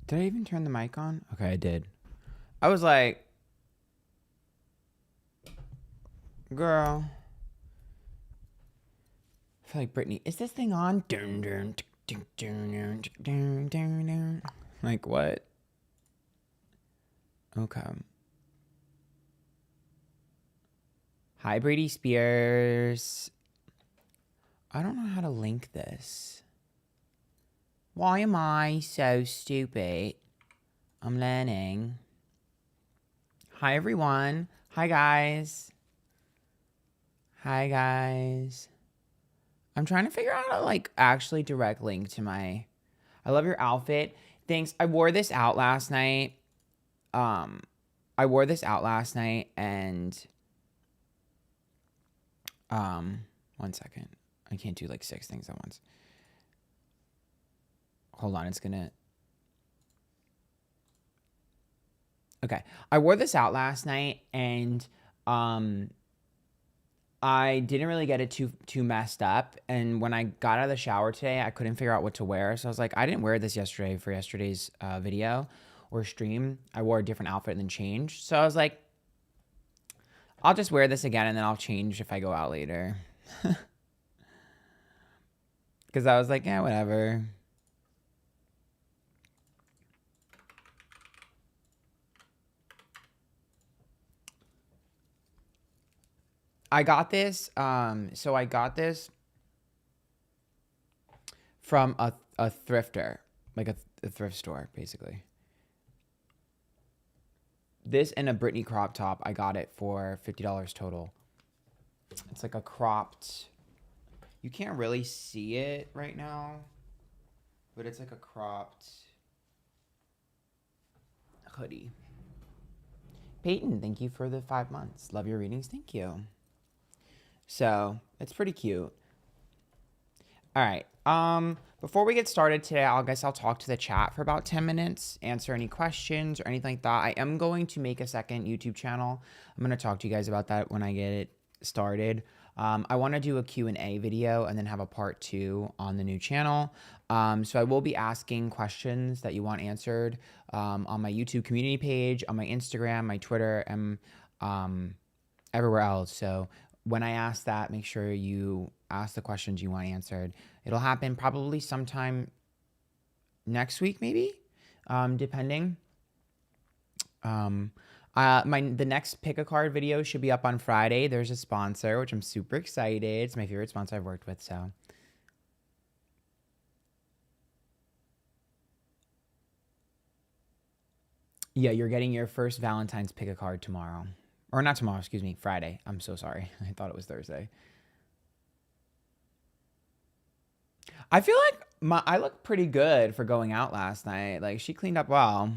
Did I even turn the mic on? Okay, I did. I was like, girl. I feel like Brittany. Is this thing on? Like what? Okay. Hi, Brady Spears. I don't know how to link this. Why am I so stupid? I'm learning. Hi, everyone. Hi, guys. Hi, guys. I'm trying to figure out how to, like, actually direct link to my... I love your outfit. Thanks. I wore this out last night. And... one second. I can't do, like, 6 things at once. Hold on. It's gonna... Okay. I wore this out last night, and... I didn't really get it too messed up, and when I got out of the shower today, I couldn't figure out what to wear. So I was like, I didn't wear this yesterday for yesterday's video or stream. I wore a different outfit and then changed. So I was like, I'll just wear this again and then I'll change if I go out later. Because I was like, yeah, whatever. I got this. So I got this from a thrifter, like a thrift store, basically. This and a Britney crop top, I got it for $50 total. It's like a cropped... You can't really see it right now, but it's like a cropped hoodie. Peyton, thank you for the 5 months. Love your readings. Thank you. So, it's pretty cute. All right. Before we get started today, I guess I'll talk to the chat for about 10 minutes, answer any questions or anything like that. I am going to make a second YouTube channel. I'm going to talk to you guys about that when I get it started. I want to do a Q&A video and then have a part 2 on the new channel. So I will be asking questions that you want answered on my YouTube community page, on my Instagram, my Twitter, and everywhere else. So when I ask that, make sure you ask the questions you want answered. It'll happen probably sometime next week, maybe, depending. The next pick a card video should be up on Friday. There's a sponsor, which I'm super excited. It's my favorite sponsor I've worked with, so. Yeah, you're getting your first Valentine's pick a card tomorrow. Or not tomorrow, excuse me, Friday. I'm so sorry. I thought it was Thursday. I feel like I look pretty good for going out last night. Like, she cleaned up well.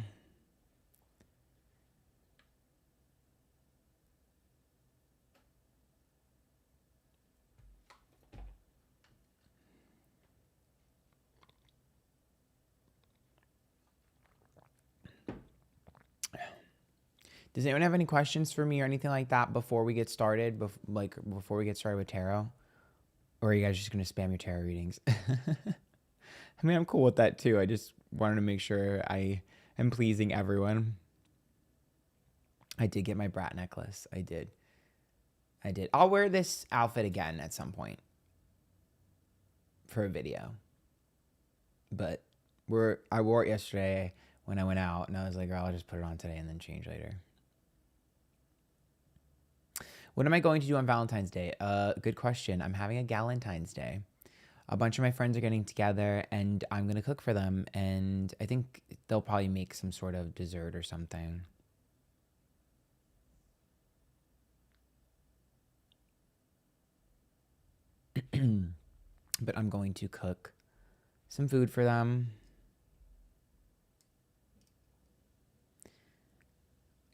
Does anyone have any questions for me or anything like that before we get started? Before we get started with tarot? Or are you guys just going to spam your tarot readings? I mean, I'm cool with that too. I just wanted to make sure I am pleasing everyone. I did get my brat necklace. I did. I'll wear this outfit again at some point for a video. But I wore it yesterday when I went out, and I was like, girl, I'll just put it on today and then change later. What am I going to do on Valentine's Day? Good question. I'm having a Galentine's Day. A bunch of my friends are getting together, and I'm going to cook for them, and I think they'll probably make some sort of dessert or something. But I'm going to cook some food for them.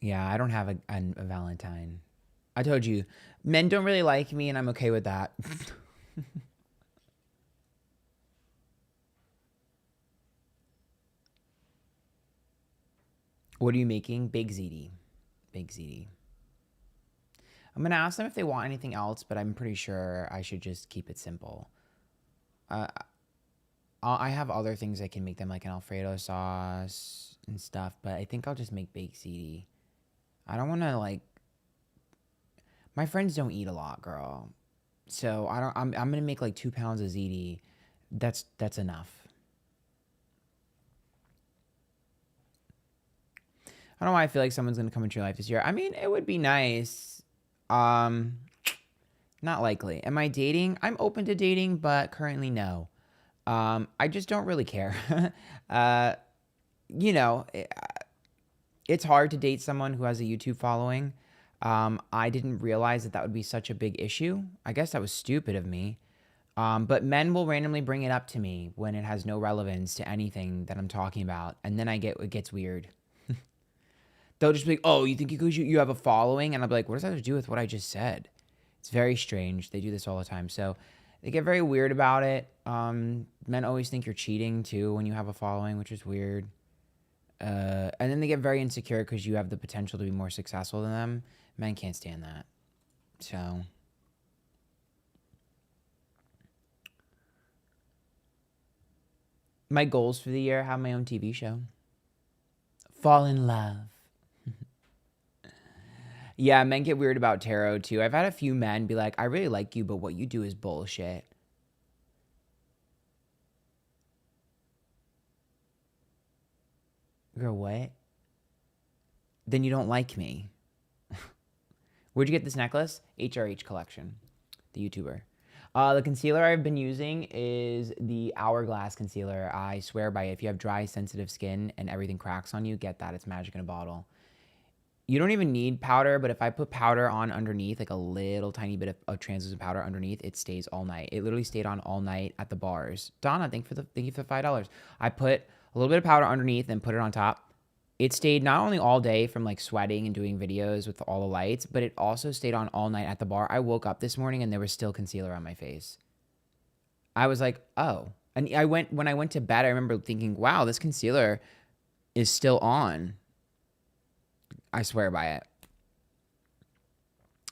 Yeah, I don't have a Valentine. I told you, men don't really like me, and I'm okay with that. What are you making? Big ziti. Big ziti. I'm going to ask them if they want anything else, but I'm pretty sure I should just keep it simple. I have other things I can make them, like an Alfredo sauce and stuff, but I think I'll just make baked ziti. I don't want to like. My friends don't eat a lot, girl. So I don't. I'm gonna make like 2 pounds of ziti. That's enough. I don't know why I feel like someone's gonna come into your life this year. I mean, it would be nice. Not likely. Am I dating? I'm open to dating, but currently no. I just don't really care. You know, it's hard to date someone who has a YouTube following. I didn't realize that would be such a big issue. I guess that was stupid of me. But men will randomly bring it up to me when it has no relevance to anything that I'm talking about, and then it gets weird. They'll just be like, "Oh, you think because you have a following?" And I'll be like, "What does that have to do with what I just said?" It's very strange. They do this all the time, so they get very weird about it. Men always think you're cheating too when you have a following, which is weird. And then they get very insecure because you have the potential to be more successful than them. Men can't stand that. So my goals for the year: have my own TV show, fall in love. Yeah, men get weird about tarot too. I've had a few men be like, "I really like you, but what you do is bullshit." Girl, what? Then you don't like me. Where'd you get this necklace? HRH Collection, the YouTuber. The concealer I've been using is the Hourglass concealer. I swear by it. If you have dry, sensitive skin and everything cracks on you, get that. It's magic in a bottle. You don't even need powder, but if I put powder on underneath, like a little tiny bit of translucent powder underneath, it stays all night. It literally stayed on all night at the bars. Donna, thank you for the $5. I put a little bit of powder underneath and put it on top. It stayed not only all day from like sweating and doing videos with all the lights, but it also stayed on all night at the bar. I woke up this morning and there was still concealer on my face. I was like, oh. And when I went to bed, I remember thinking, wow, this concealer is still on. I swear by it.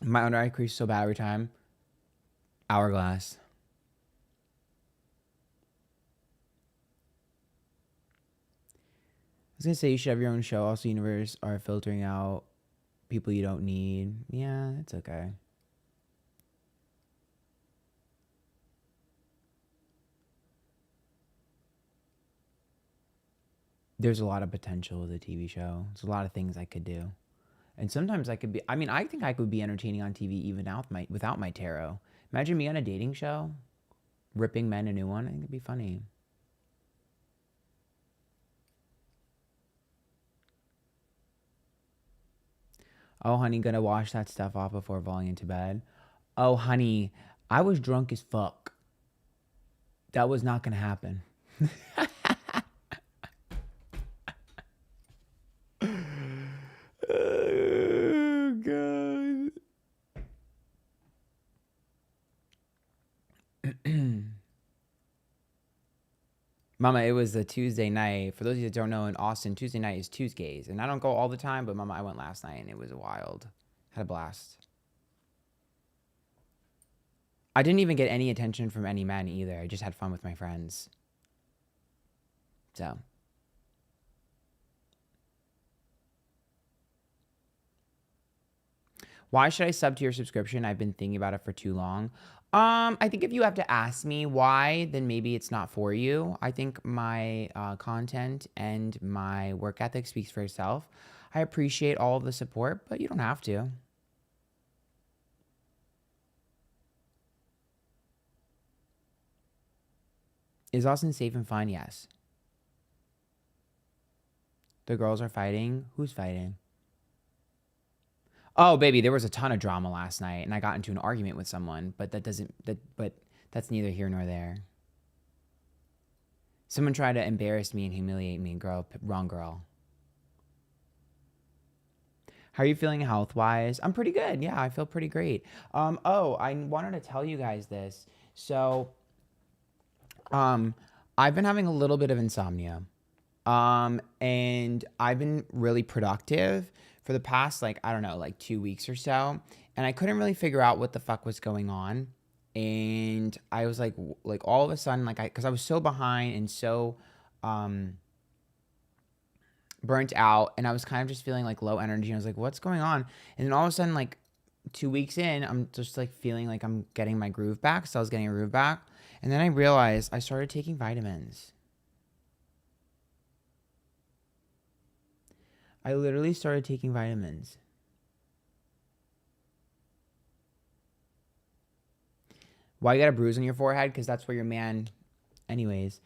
My under eye crease so bad every time. Hourglass. I was going to say you should have your own show. Also, universe are filtering out people you don't need. Yeah, it's okay. There's a lot of potential with a TV show. There's a lot of things I could do. And sometimes I think I could be entertaining on TV even without my tarot. Imagine me on a dating show, ripping men a new one. I think it'd be funny. Oh, honey, gonna wash that stuff off before falling into bed. Oh, honey, I was drunk as fuck. That was not gonna happen. Oh, God. Mama, it was a Tuesday night. For those of you that don't know, in Austin, Tuesday night is Tuesdays. And I don't go all the time, but Mama, I went last night and it was wild. Had a blast. I didn't even get any attention from any men either. I just had fun with my friends. So. Why should I sub to your subscription? I've been thinking about it for too long. I think if you have to ask me why, then maybe it's not for you. I think my content and my work ethic speaks for itself. I appreciate all of the support, but you don't have to. Is Austin safe and fun? Yes. The girls are fighting. Who's fighting? Oh, baby, there was a ton of drama last night, and I got into an argument with someone, but that's neither here nor there. Someone tried to embarrass me and humiliate me, girl. Wrong girl. How are you feeling health-wise? I'm pretty good. Yeah, I feel pretty great. Oh, I wanted to tell you guys this. So, I've been having a little bit of insomnia. And I've been really productive for the past, like, I don't know, like 2 weeks or so. And I couldn't really figure out what the fuck was going on. And I was like all of a sudden, like because I was so behind and so burnt out, and I was kind of just feeling like low energy. And I was like, what's going on? And then all of a sudden, like 2 weeks in, I'm just like feeling like I'm getting my groove back. So I was getting a groove back. And then I realized I started taking vitamins. I literally started taking vitamins. Why you got a bruise on your forehead? Because that's where your man... Anyways.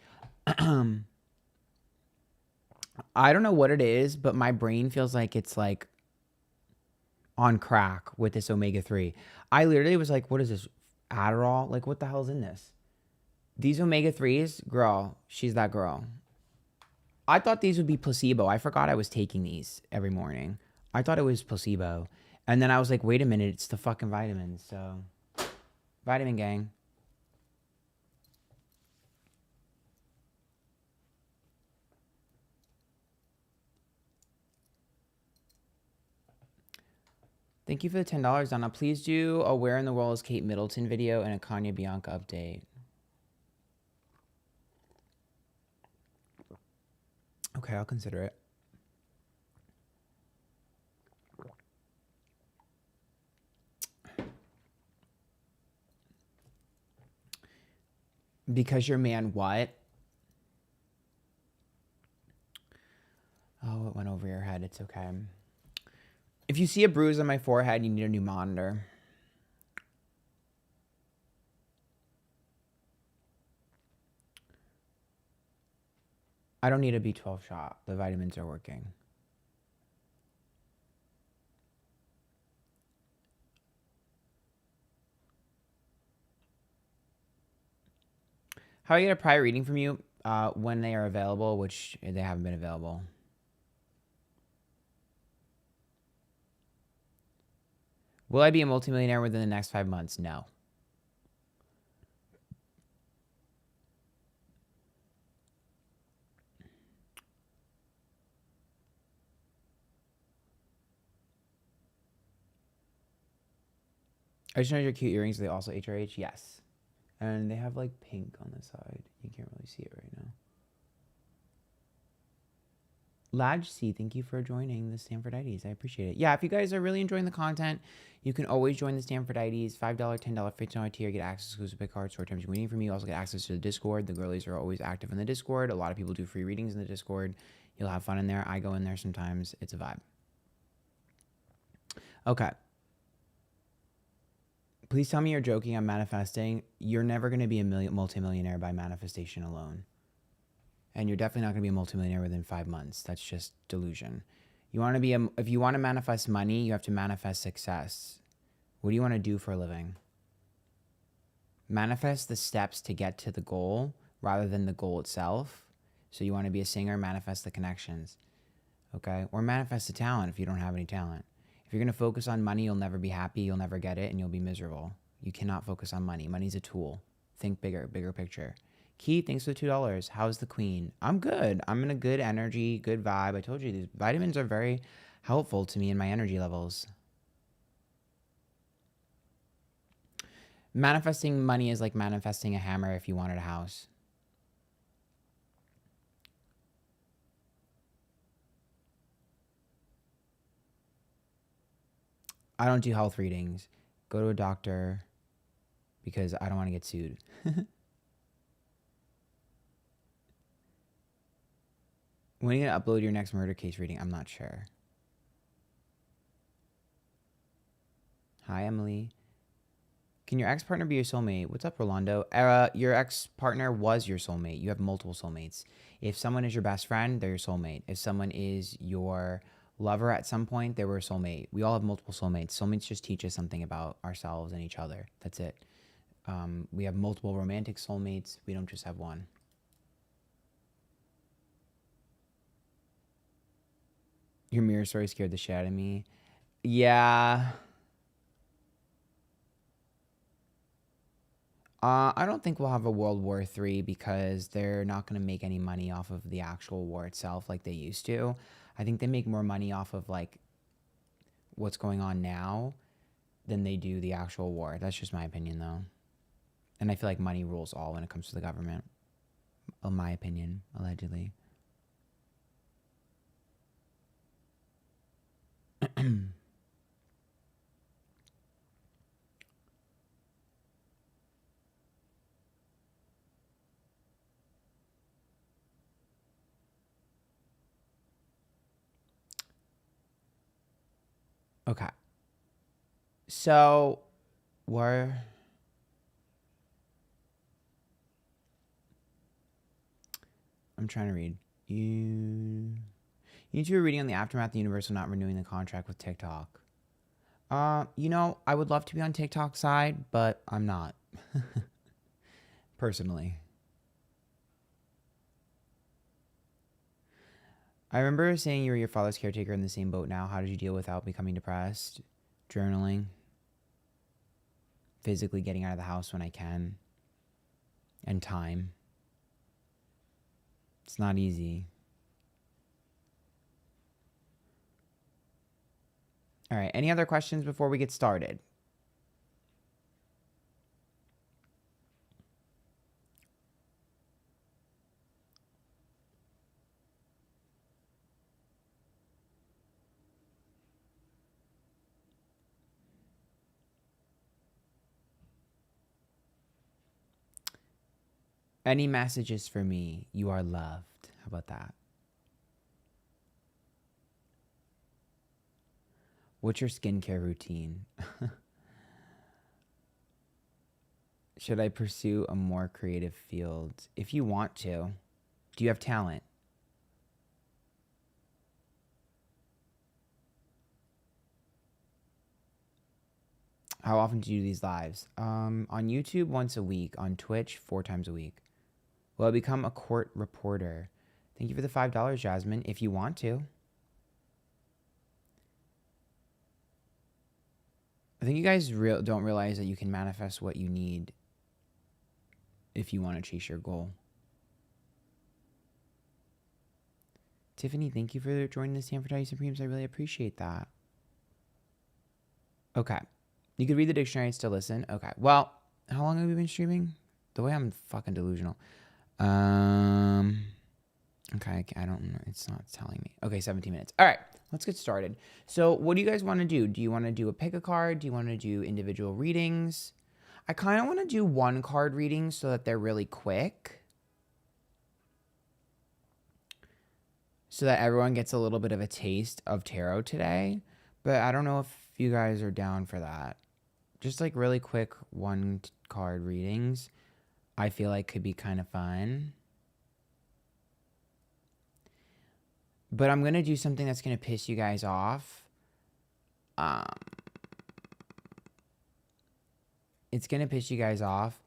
I don't know what it is, but my brain feels like it's like on crack with this omega-3. I literally was like, what is this? Adderall? Like, what the hell's in this? These omega-3s, girl, she's that girl. I thought these would be placebo. I forgot I was taking these every morning. I thought it was placebo. And then I was like, wait a minute, it's the fucking vitamins. So, vitamin gang. Thank you for the $10, Donna. Please do a Where in the World is Kate Middleton video and a Kanye Bianca update. Okay, I'll consider it. Because your man what? Oh, it went over your head. It's okay. If you see a bruise on my forehead, you need a new monitor. I don't need a B12 shot. The vitamins are working. How do I get a prior reading from you when they are available, which they haven't been available? Will I be a multimillionaire within the next 5 months? No. I just know your cute earrings. Are they also HRH? Yes. And they have like pink on the side. You can't really see it right now. Lodge C, thank you for joining the Antphrodite. I appreciate it. Yeah, if you guys are really enjoying the content, you can always join the Antphrodite. $5, $10, $15 tier. Get access to exclusive pick cards, short terms waiting from you. Also get access to the Discord. The girlies are always active in the Discord. A lot of people do free readings in the Discord. You'll have fun in there. I go in there sometimes. It's a vibe. Okay. Please tell me you're joking. I'm manifesting. You're never going to be a multimillionaire by manifestation alone. And you're definitely not going to be a multimillionaire within 5 months. That's just delusion. You want to be if you want to manifest money, you have to manifest success. What do you want to do for a living? Manifest the steps to get to the goal rather than the goal itself. So you want to be a singer, manifest the connections. Okay? Or manifest the talent if you don't have any talent. If you're going to focus on money, you'll never be happy, you'll never get it, and you'll be miserable. You cannot focus on money. Money's a tool. Think bigger picture. Keith, thanks for the $2. How's the queen? I'm good. I'm in a good energy, good vibe. I told you, these vitamins are very helpful to me in my energy levels. Manifesting money is like manifesting a hammer if you wanted a house. I don't do health readings. Go to a doctor because I don't want to get sued. When are you going to upload your next murder case reading? I'm not sure. Hi, Emily. Can your ex-partner be your soulmate? What's up, Rolando? Your ex-partner was your soulmate. You have multiple soulmates. If someone is your best friend, they're your soulmate. If someone is your lover at some point, they were a soulmate. We all have multiple soulmates. Soulmates just teach us something about ourselves and each other. That's it. We have multiple romantic soulmates. We don't just have one. Your mirror story scared the shit out of me. Yeah. I don't think we'll have a World War III because they're not going to make any money off of the actual war itself like they used to. I think they make more money off of like what's going on now than they do the actual war. That's just my opinion though. And I feel like money rules all when it comes to the government. In my opinion, allegedly. Okay. So, I'm trying to read. You need to be reading on the aftermath of the Universal not renewing the contract with TikTok. You know, I would love to be on TikTok side, but I'm not. Personally. I remember saying you were your father's caretaker in the same boat now. How did you deal without becoming depressed? Journaling. Physically getting out of the house when I can. And time. It's not easy. All right. Any other questions before we get started? Any messages for me? You are loved. How about that? What's your skincare routine? Should I pursue a more creative field? If you want to. Do you have talent? How often do you do these lives? On YouTube, once a week. On Twitch, 4 times a week. Will I become a court reporter? Thank you for the $5, Jasmine. If you want to. I think you guys don't realize that you can manifest what you need if you want to chase your goal. Tiffany, thank you for joining the Antphrodite Supremes. I really appreciate that. Okay. You could read the dictionary and still listen. Okay. Well, how long have we been streaming? The way I'm fucking delusional. Okay. I don't know. It's not telling me. Okay, 17 minutes. All right. Let's get started. So what do you guys want to do? Do you want to do a pick a card? Do you want to do individual readings? I kind of want to do 1 card readings so that they're really quick. So that everyone gets a little bit of a taste of tarot today. But I don't know if you guys are down for that. Just like really quick 1 card readings, I feel like could be kind of fun. But I'm going to do something that's going to piss you guys off. It's going to piss you guys off.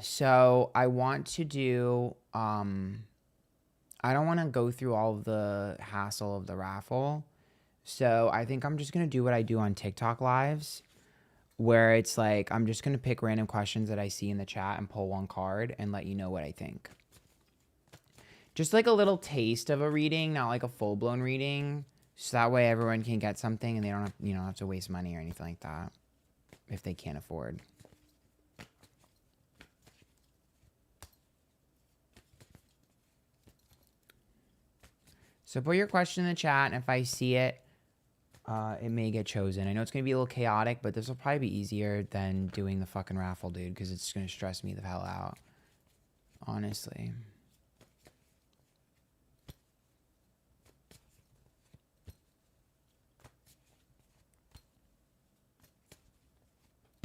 So I want to do, I don't want to go through all of the hassle of the raffle. So I think I'm just going to do what I do on TikTok lives, where it's like, I'm just going to pick random questions that I see in the chat and pull 1 card and let you know what I think. Just like a little taste of a reading, not like a full-blown reading. So that way everyone can get something and they don't have, have to waste money or anything like that if they can't afford. So put your question in the chat, and if I see it, it may get chosen. I know it's going to be a little chaotic, but this will probably be easier than doing the fucking raffle, dude, because it's going to stress me the hell out. Honestly.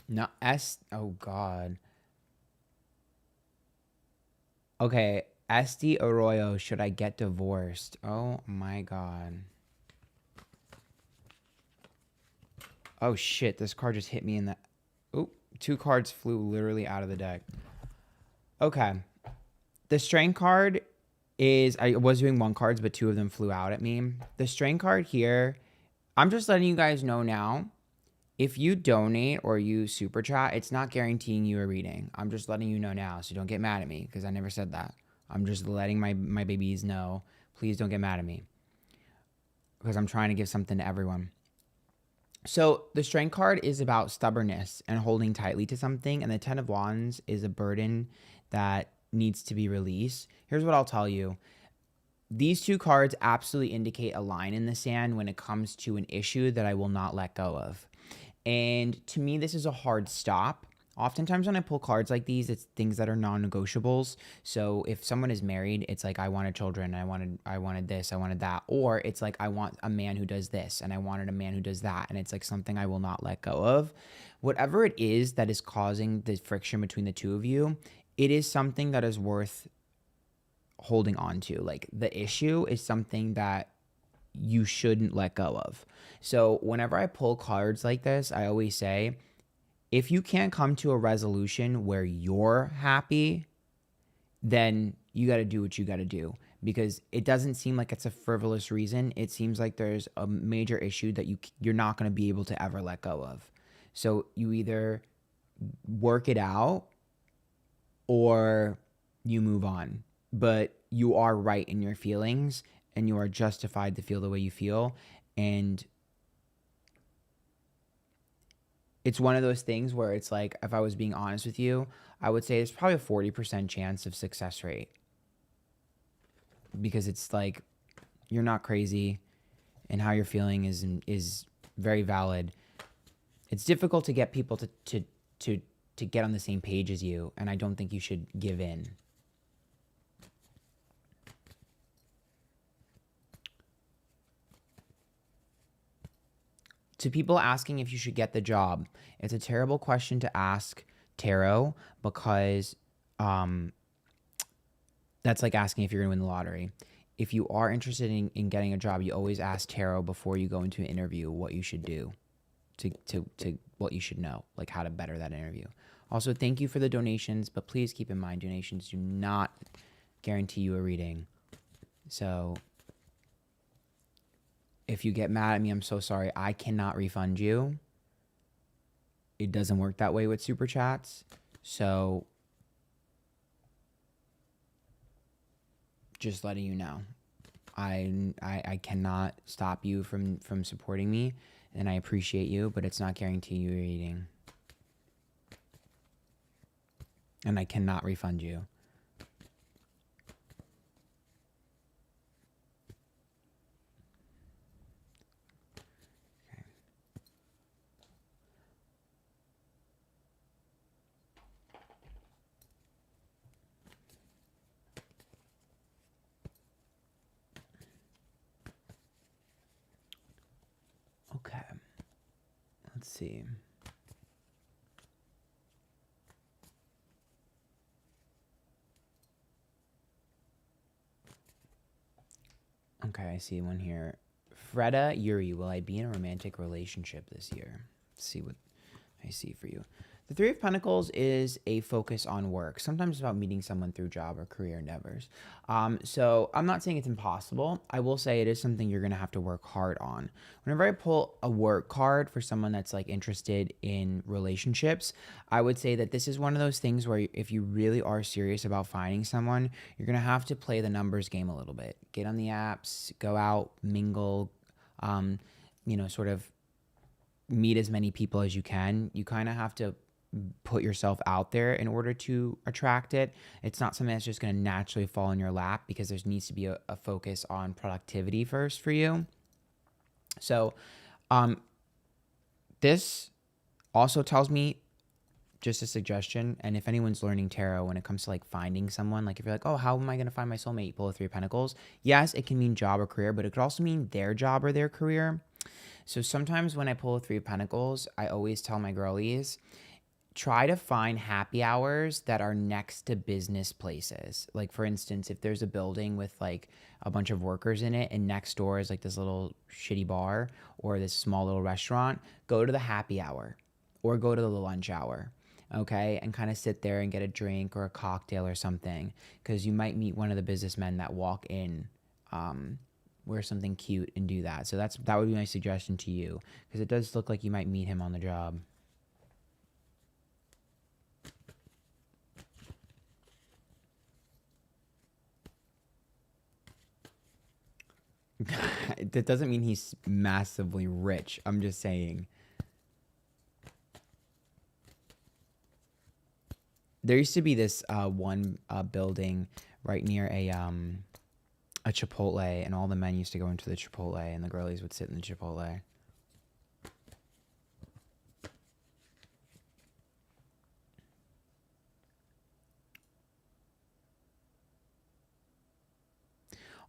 No, oh God. Okay, SD Arroyo, should I get divorced? Oh my God. Oh shit, this card just hit me in the... Oh, 2 cards flew literally out of the deck. Okay. The Strength card is... I was doing 1 cards, but 2 of them flew out at me. The Strength card here, I'm just letting you guys know now. If you donate or you super chat, it's not guaranteeing you a reading. I'm just letting you know now, so don't get mad at me, because I never said that. I'm just letting my babies know. Please don't get mad at me, because I'm trying to give something to everyone. So the Strength card is about stubbornness and holding tightly to something, and the Ten of Wands is a burden that needs to be released. Here's what I'll tell you. These two cards absolutely indicate a line in the sand when it comes to an issue that I will not let go of. And to me, this is a hard stop. Oftentimes when I pull cards like these, it's things that are non-negotiables. So if someone is married, it's like I wanted children, I wanted this, I wanted that. Or it's like I want a man who does this and I wanted a man who does that. And it's like something I will not let go of. Whatever it is that is causing the friction between the two of you, it is something that is worth holding on to. Like the issue is something that you shouldn't let go of. So whenever I pull cards like this, I always say, if you can't come to a resolution where you're happy, then you got to do what you got to do, because it doesn't seem like it's a frivolous reason. It seems like there's a major issue that you're not going to be able to ever let go of. So you either work it out or you move on. But you are right in your feelings and you are justified to feel the way you feel. And it's one of those things where it's like, if I was being honest with you, I would say there's probably a 40% chance of success rate, because it's like, you're not crazy and how you're feeling is very valid. It's difficult to get people to get on the same page as you, and I don't think you should give in. To people asking if you should get the job, it's a terrible question to ask tarot, because that's like asking if you're going to win the lottery. If you are interested in getting a job, you always ask tarot before you go into an interview what you should do, to what you should know, like how to better that interview. Also, thank you for the donations, but please keep in mind, donations do not guarantee you a reading. So if you get mad at me, I'm so sorry. I cannot refund you. It doesn't work that way with super chats. So just letting you know, I cannot stop you from supporting me, and I appreciate you, but it's not guaranteeing you a reading. And I cannot refund you. Okay. Let's see. Okay, I see one here. Freda Yuri, will I be in a romantic relationship this year? Let's see what I see for you. The Three of Pentacles is a focus on work. Sometimes it's about meeting someone through job or career endeavors. So I'm not saying it's impossible. I will say it is something you're going to have to work hard on. Whenever I pull a work card for someone that's like interested in relationships, I would say that this is one of those things where if you really are serious about finding someone, you're going to have to play the numbers game a little bit. Get on the apps, go out, mingle, sort of meet as many people as you can. You kind of have to put yourself out there in order to attract it. It's not something that's just going to naturally fall in your lap, because there needs to be a focus on productivity first for you. So this also tells me, just a suggestion, and if anyone's learning tarot, when it comes to like finding someone, like if you're like, oh, how am I going to find my soulmate? You pull a Three of Pentacles. Yes, it can mean job or career, but it could also mean their job or their career. So sometimes when I pull a Three of Pentacles, I always tell my girlies, try to find happy hours that are next to business places. Like for instance, if there's a building with like a bunch of workers in it and next door is like this little shitty bar or this small little restaurant, go to the happy hour or go to the lunch hour. Okay, and kind of sit there and get a drink or a cocktail or something, because you might meet one of the businessmen that walk in, wear something cute and do that. So that would be my suggestion to you, because it does look like you might meet him on the job. That doesn't mean he's massively rich. I'm just saying There used to be this one building right near a Chipotle, and all the men used to go into the Chipotle, and the girlies would sit in the Chipotle.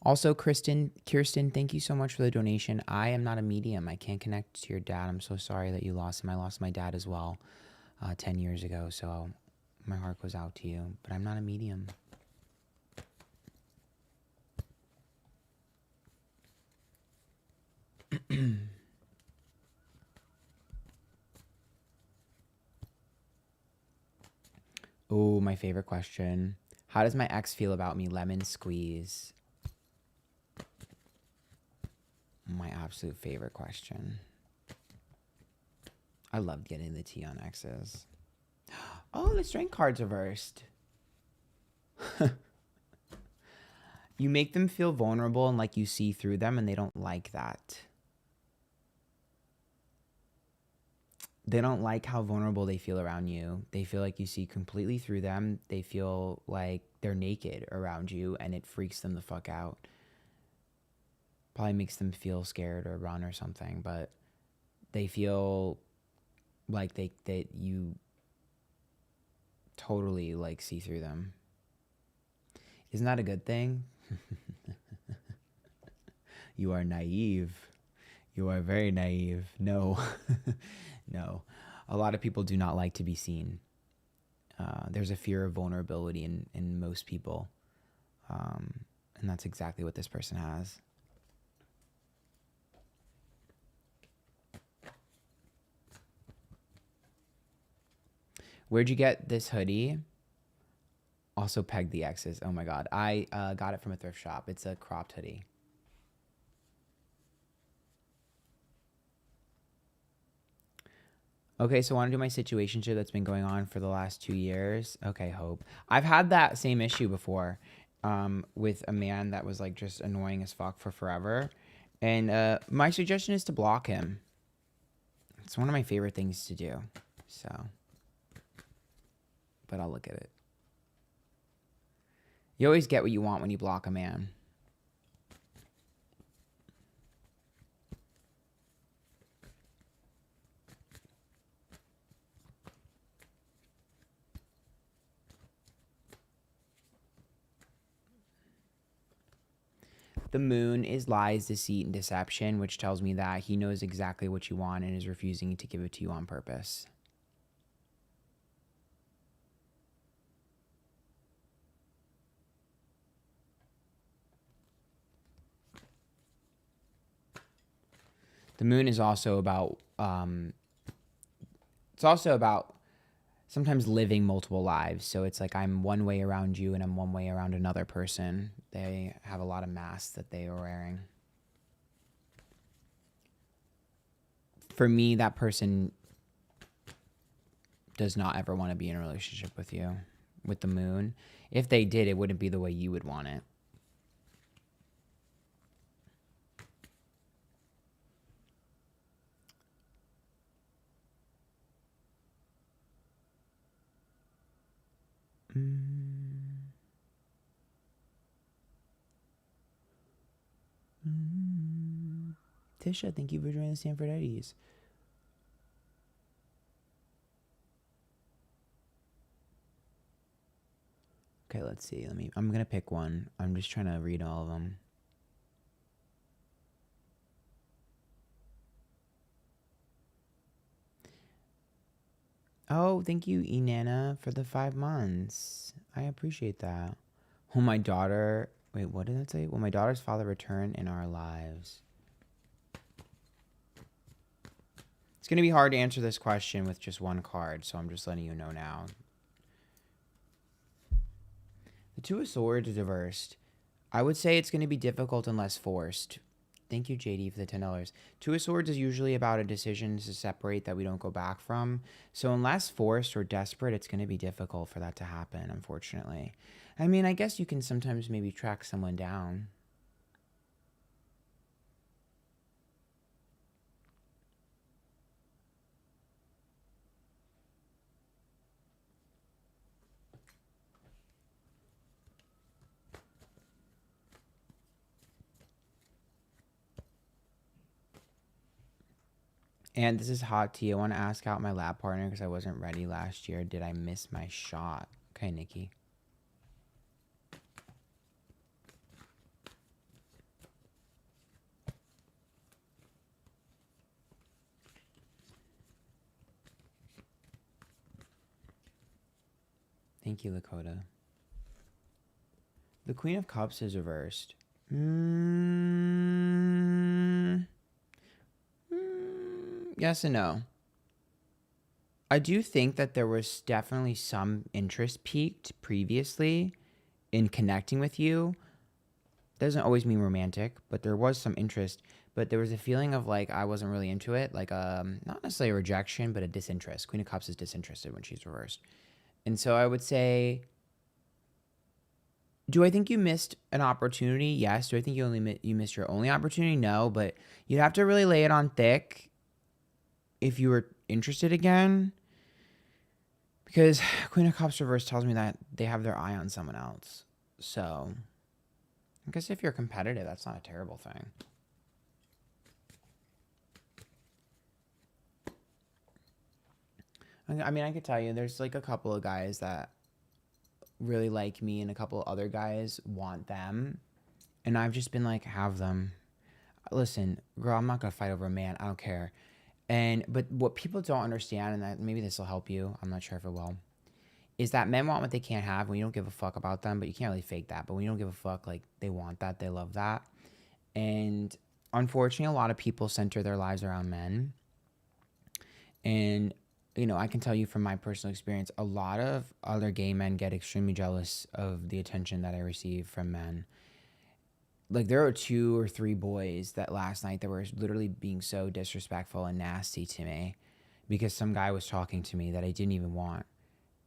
Also, Kirsten, thank you so much for the donation. I am not a medium. I can't connect to your dad. I'm so sorry that you lost him. I lost my dad as well 10 years ago, so my heart goes out to you. But I'm not a medium. Oh, my favorite question. How does my ex feel about me? Lemon squeeze. My absolute favorite question. I love getting the tea on exes. Oh, the strength card's reversed. You make them feel vulnerable and like you see through them, and they don't like that. They don't like how vulnerable they feel around you. They feel like you see completely through them. They feel like they're naked around you, and it freaks them the fuck out. Probably makes them feel scared or run or something, but they feel like that you totally like see through them. Isn't that a good thing? You are naive. You are very naive. No. No. A lot of people do not like to be seen. There's a fear of vulnerability in most people. And that's exactly what this person has. Where'd you get this hoodie? Also peg the X's. Oh my God. I got it from a thrift shop. It's a cropped hoodie. Okay, so I want to do my situationship that's been going on for the last 2 years. Okay, Hope. I've had that same issue before with a man that was like just annoying as fuck for forever. And my suggestion is to block him. It's one of my favorite things to do. So, but I'll look at it. You always get what you want when you block a man. The moon is lies, deceit, and deception, which tells me that he knows exactly what you want and is refusing to give it to you on purpose. The moon is also about, sometimes living multiple lives. So it's like I'm one way around you and I'm one way around another person. They have a lot of masks that they are wearing. For me, that person does not ever want to be in a relationship with you, with the moon. If they did, it wouldn't be the way you would want it. Tisha, thank you for joining the Antphrodite. Okay, let's see. I'm gonna pick one. I'm just trying to read all of them. Oh, thank you, Inanna, for the 5 months. I appreciate that. Oh, my daughter. Wait, what did that say? Will my daughter's father return in our lives? It's going to be hard to answer this question with just one card, so I'm just letting you know now. The Two of Swords is reversed. I would say it's going to be difficult and less forced. Thank you, JD, for the $10. Two of Swords is usually about a decision to separate that we don't go back from. So unless forced or desperate, it's going to be difficult for that to happen, unfortunately. I mean, I guess you can sometimes maybe track someone down. And this is hot tea. I want to ask out my lab partner because I wasn't ready last year. Did I miss my shot? Okay, Nikki. Thank you, Lakota. The Queen of Cups is reversed. Yes and no. I do think that there was definitely some interest peaked previously in connecting with you. Doesn't always mean romantic, but there was some interest. But there was a feeling of like I wasn't really into it, like not necessarily a rejection, but a disinterest. Queen of Cups is disinterested when she's reversed. And so I would say, do I think you missed an opportunity? Yes. Do I think you missed your only opportunity? No. But you'd have to really lay it on thick if you were interested again. Because Queen of Cups reverse tells me that they have their eye on someone else. So I guess if you're competitive, that's not a terrible thing. I mean, I could tell you there's like a couple of guys that really like me and a couple of other guys want them. And I've just been like, have them. Listen, girl, I'm not going to fight over a man. I don't care. But what people don't understand, and that maybe this will help you, I'm not sure if it will, is that men want what they can't have when you don't give a fuck about them, but you can't really fake that. But when you don't give a fuck, like, they want that, they love that. And unfortunately, a lot of people center their lives around men. And, you know, I can tell you from my personal experience, a lot of other gay men get extremely jealous of the attention that I receive from men. Like, there are 2 or 3 boys that last night that were literally being so disrespectful and nasty to me because some guy was talking to me that I didn't even want.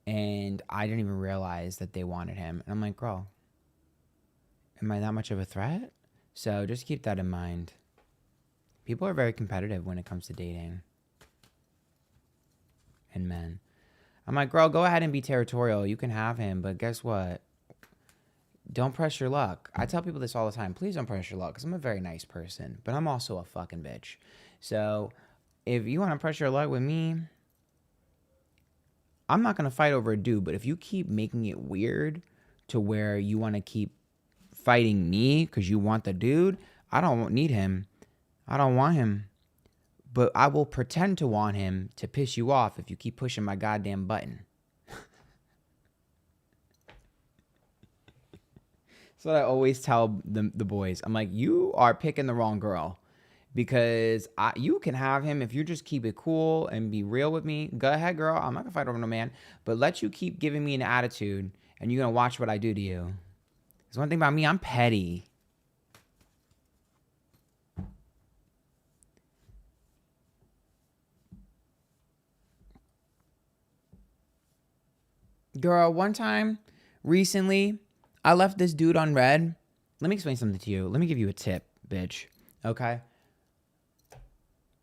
And I didn't even realize that they wanted him. And I'm like, girl, am I that much of a threat? So just keep that in mind. People are very competitive when it comes to dating. And men. I'm like, girl, go ahead and be territorial. You can have him. But guess what? Don't press your luck. I tell people this all the time. Please don't press your luck because I'm a very nice person. But I'm also a fucking bitch. So if you want to press your luck with me, I'm not going to fight over a dude. But if you keep making it weird to where you want to keep fighting me because you want the dude, I don't need him. I don't want him. But I will pretend to want him to piss you off if you keep pushing my goddamn button. That's what I always tell the boys. I'm like, you are picking the wrong girl. Because you can have him if you just keep it cool and be real with me. Go ahead, girl. I'm not going to fight over no man. But let you keep giving me an attitude and you're going to watch what I do to you. There's one thing about me. I'm petty. Girl, one time recently, I left this dude on red. Let me explain something to you. Let me give you a tip, bitch. Okay?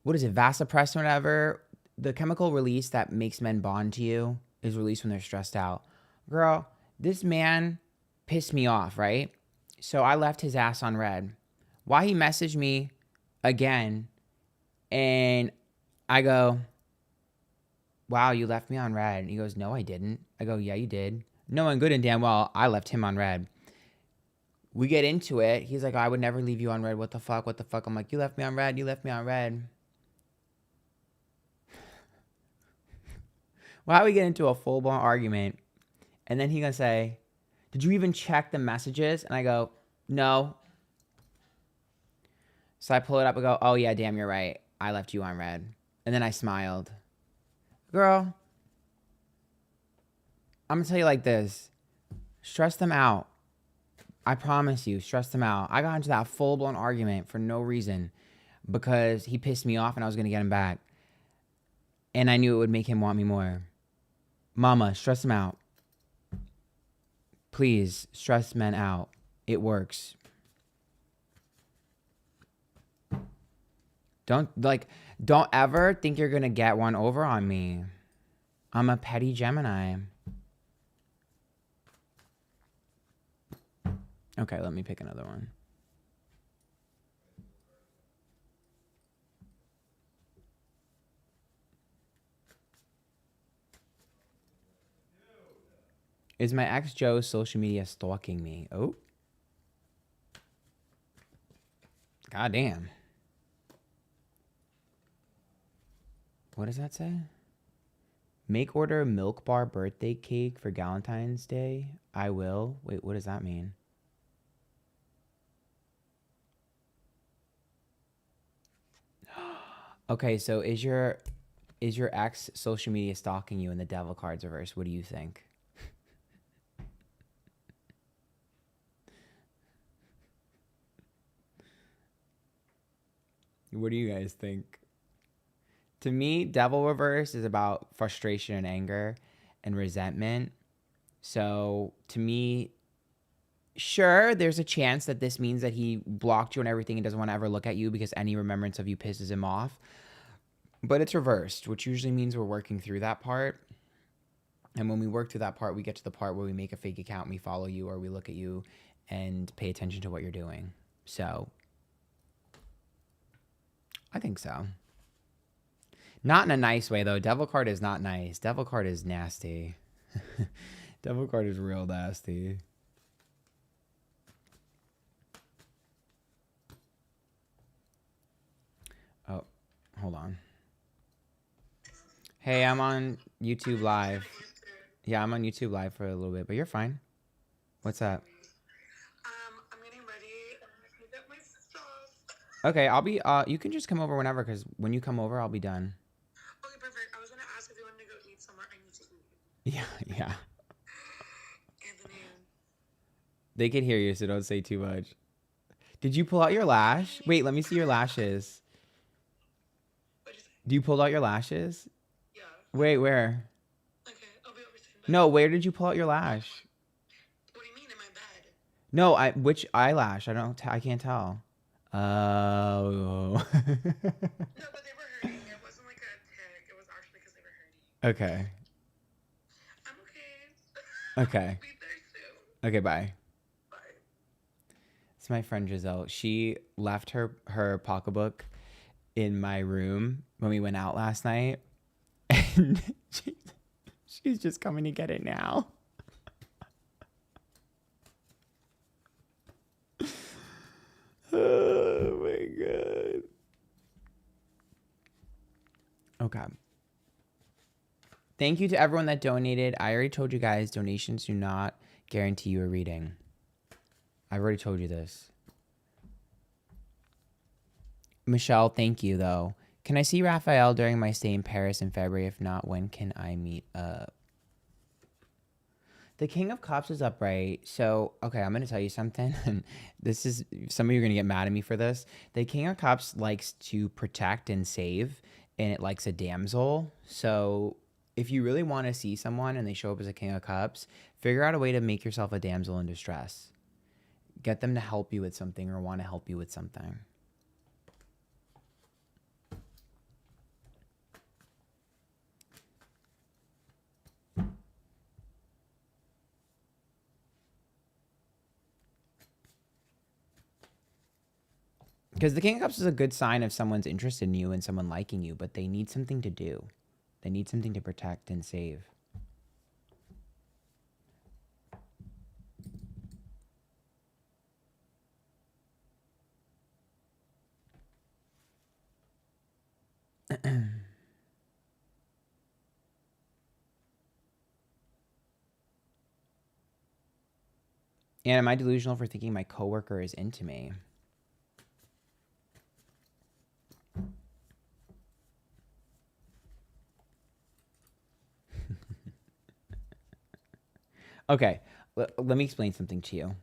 What is it? Vasopressin or whatever. The chemical release that makes men bond to you is released when they're stressed out. Girl, this man pissed me off, right? So I left his ass on red. Why he messaged me again, and I go, wow, you left me on red. And he goes, no, I didn't. I go, yeah, you did. Knowing good and damn well, I left him on red. We get into it. He's like, I would never leave you on red. What the fuck? What the fuck? I'm like, you left me on red. You left me on red. Why we get into a full-blown argument? And then he gonna say, did you even check the messages? And I go, no. So I pull it up and go, oh, yeah, damn, you're right. I left you on red. And then I smiled. Girl, I'm gonna tell you like this. Stress them out. I promise you, stress them out. I got into that full-blown argument for no reason because he pissed me off and I was gonna get him back. And I knew it would make him want me more. Mama, stress them out. Please, stress men out. It works. Don't ever think you're gonna get one over on me. I'm a petty Gemini. Okay, let me pick another one. Is my ex Joe social media stalking me? Oh. God damn. What does that say? Make order milk bar birthday cake for Valentine's Day. I will. Wait, what does that mean? Okay, so is your ex social media stalking you in the devil cards reverse? What do you think? What do you guys think? To me, devil reverse is about frustration and anger and resentment. So to me, sure, there's a chance that this means that he blocked you and everything and doesn't want to ever look at you because any remembrance of you pisses him off. But it's reversed, which usually means we're working through that part. And when we work through that part, we get to the part where we make a fake account and we follow you or we look at you and pay attention to what you're doing. So I think so. Not in a nice way, though. Devil card is not nice. Devil card is nasty. Devil card is real nasty. Oh, hold on. Hey, I'm on YouTube Live. Yeah, I'm on YouTube Live for a little bit, but you're fine. What's up? I'm getting ready. I'm gonna pick up my stuff. Okay, I'll be, you can just come over whenever, because when you come over, I'll be done. Okay, perfect. I was gonna ask if you wanted to go eat somewhere. I need to eat. Yeah. Anthony. They can hear you, so don't say too much. Did you pull out your lash? Wait, let me see your lashes. What'd you say? Do you pull out your lashes? Yeah. Wait, where? Okay, I'll be over soon. No, where did you pull out your lash? What do you mean in my bed? No, which eyelash? I can't tell. Oh. No, but they were hurting. It wasn't like a tick. It was actually because they were hurting. Okay. I'm okay. Okay. I'll be there soon. Okay, bye. Bye. It's my friend Giselle. She left her pocketbook in my room when we went out last night. And she's just coming to get it now. Oh my God. Okay. Thank you to everyone that donated. I already told you guys donations do not guarantee you a reading. I've already told you this. Michelle, thank you though. Can I see Raphael during my stay in Paris in February? If not, when can I meet up? The King of Cups is upright. So, okay, I'm going to tell you something. And this is, some of you are going to get mad at me for this. The King of Cups likes to protect and save, and it likes a damsel. So, if you really want to see someone and they show up as a King of Cups, figure out a way to make yourself a damsel in distress. Get them to help you with something or want to help you with something. Because the King of Cups is a good sign of someone's interested in you and someone liking you, but they need something to do. They need something to protect and save. And am I delusional for thinking my coworker is into me? Okay, let me explain something to you.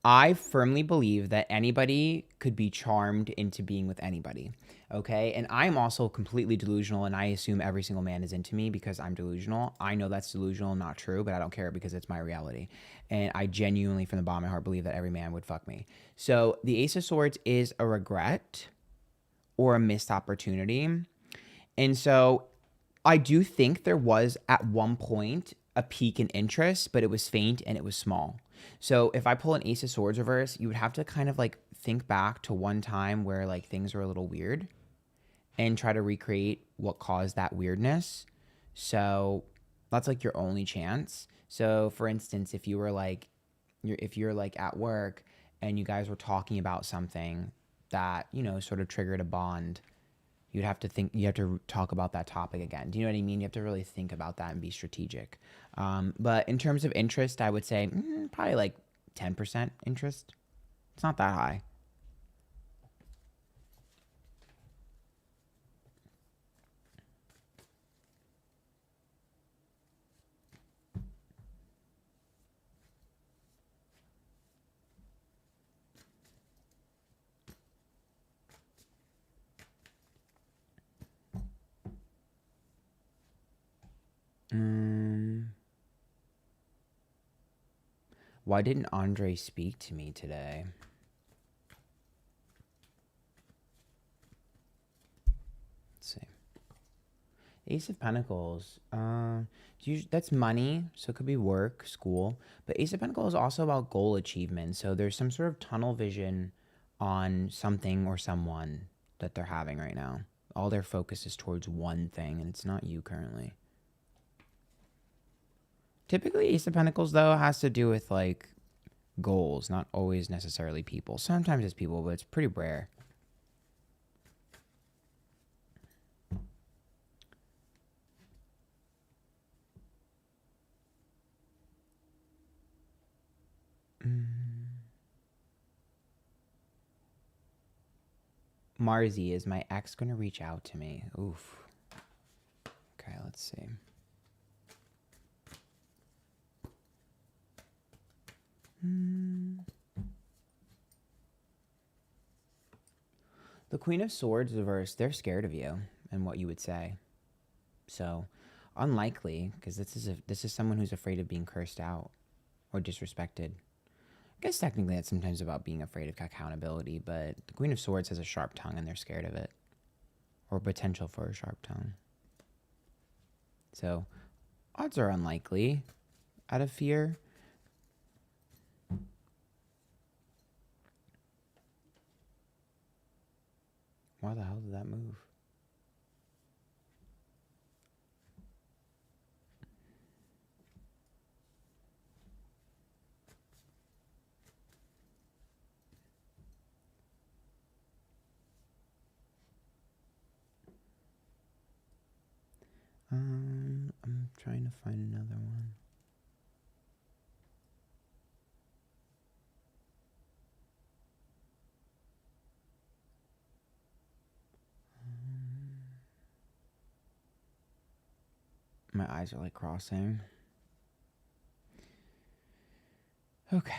I firmly believe that anybody could be charmed into being with anybody, okay? And I'm also completely delusional, and I assume every single man is into me because I'm delusional. I know that's delusional, not true, but I don't care because it's my reality. And I genuinely, from the bottom of my heart, believe that every man would fuck me. So the Ace of Swords is a regret or a missed opportunity. And so I do think there was at one point a peak in interest, but it was faint and it was small. So if I pull an Ace of Swords reverse, you would have to kind of like think back to one time where like things were a little weird and try to recreate what caused that weirdness. So that's like your only chance. So for instance, if you were like, if you're like at work and you guys were talking about something that, you know, sort of triggered a bond, you'd have to think, you have to talk about that topic again. Do you know what I mean? You have to really think about that and be strategic. But in terms of interest, I would say probably like 10% interest. It's not that high. Why didn't Andre speak to me today? Let's see. Ace of Pentacles. That's money, so it could be work, school. But Ace of Pentacles is also about goal achievement. So there's some sort of tunnel vision on something or someone that they're having right now. All their focus is towards one thing, and it's not you currently. Typically, Ace of Pentacles, though, has to do with, like, goals, not always necessarily people. Sometimes it's people, but it's pretty rare. Marzi, is my ex going to reach out to me? Oof. Okay, let's see. The Queen of Swords reversed, they're scared of you and what you would say. So, unlikely, because this is someone who's afraid of being cursed out or disrespected. I guess technically that's sometimes about being afraid of accountability, but the Queen of Swords has a sharp tongue and they're scared of it. Or potential for a sharp tongue. So, odds are unlikely out of fear. Why the hell did that move? I'm trying to find another one. My eyes are like crossing. Okay.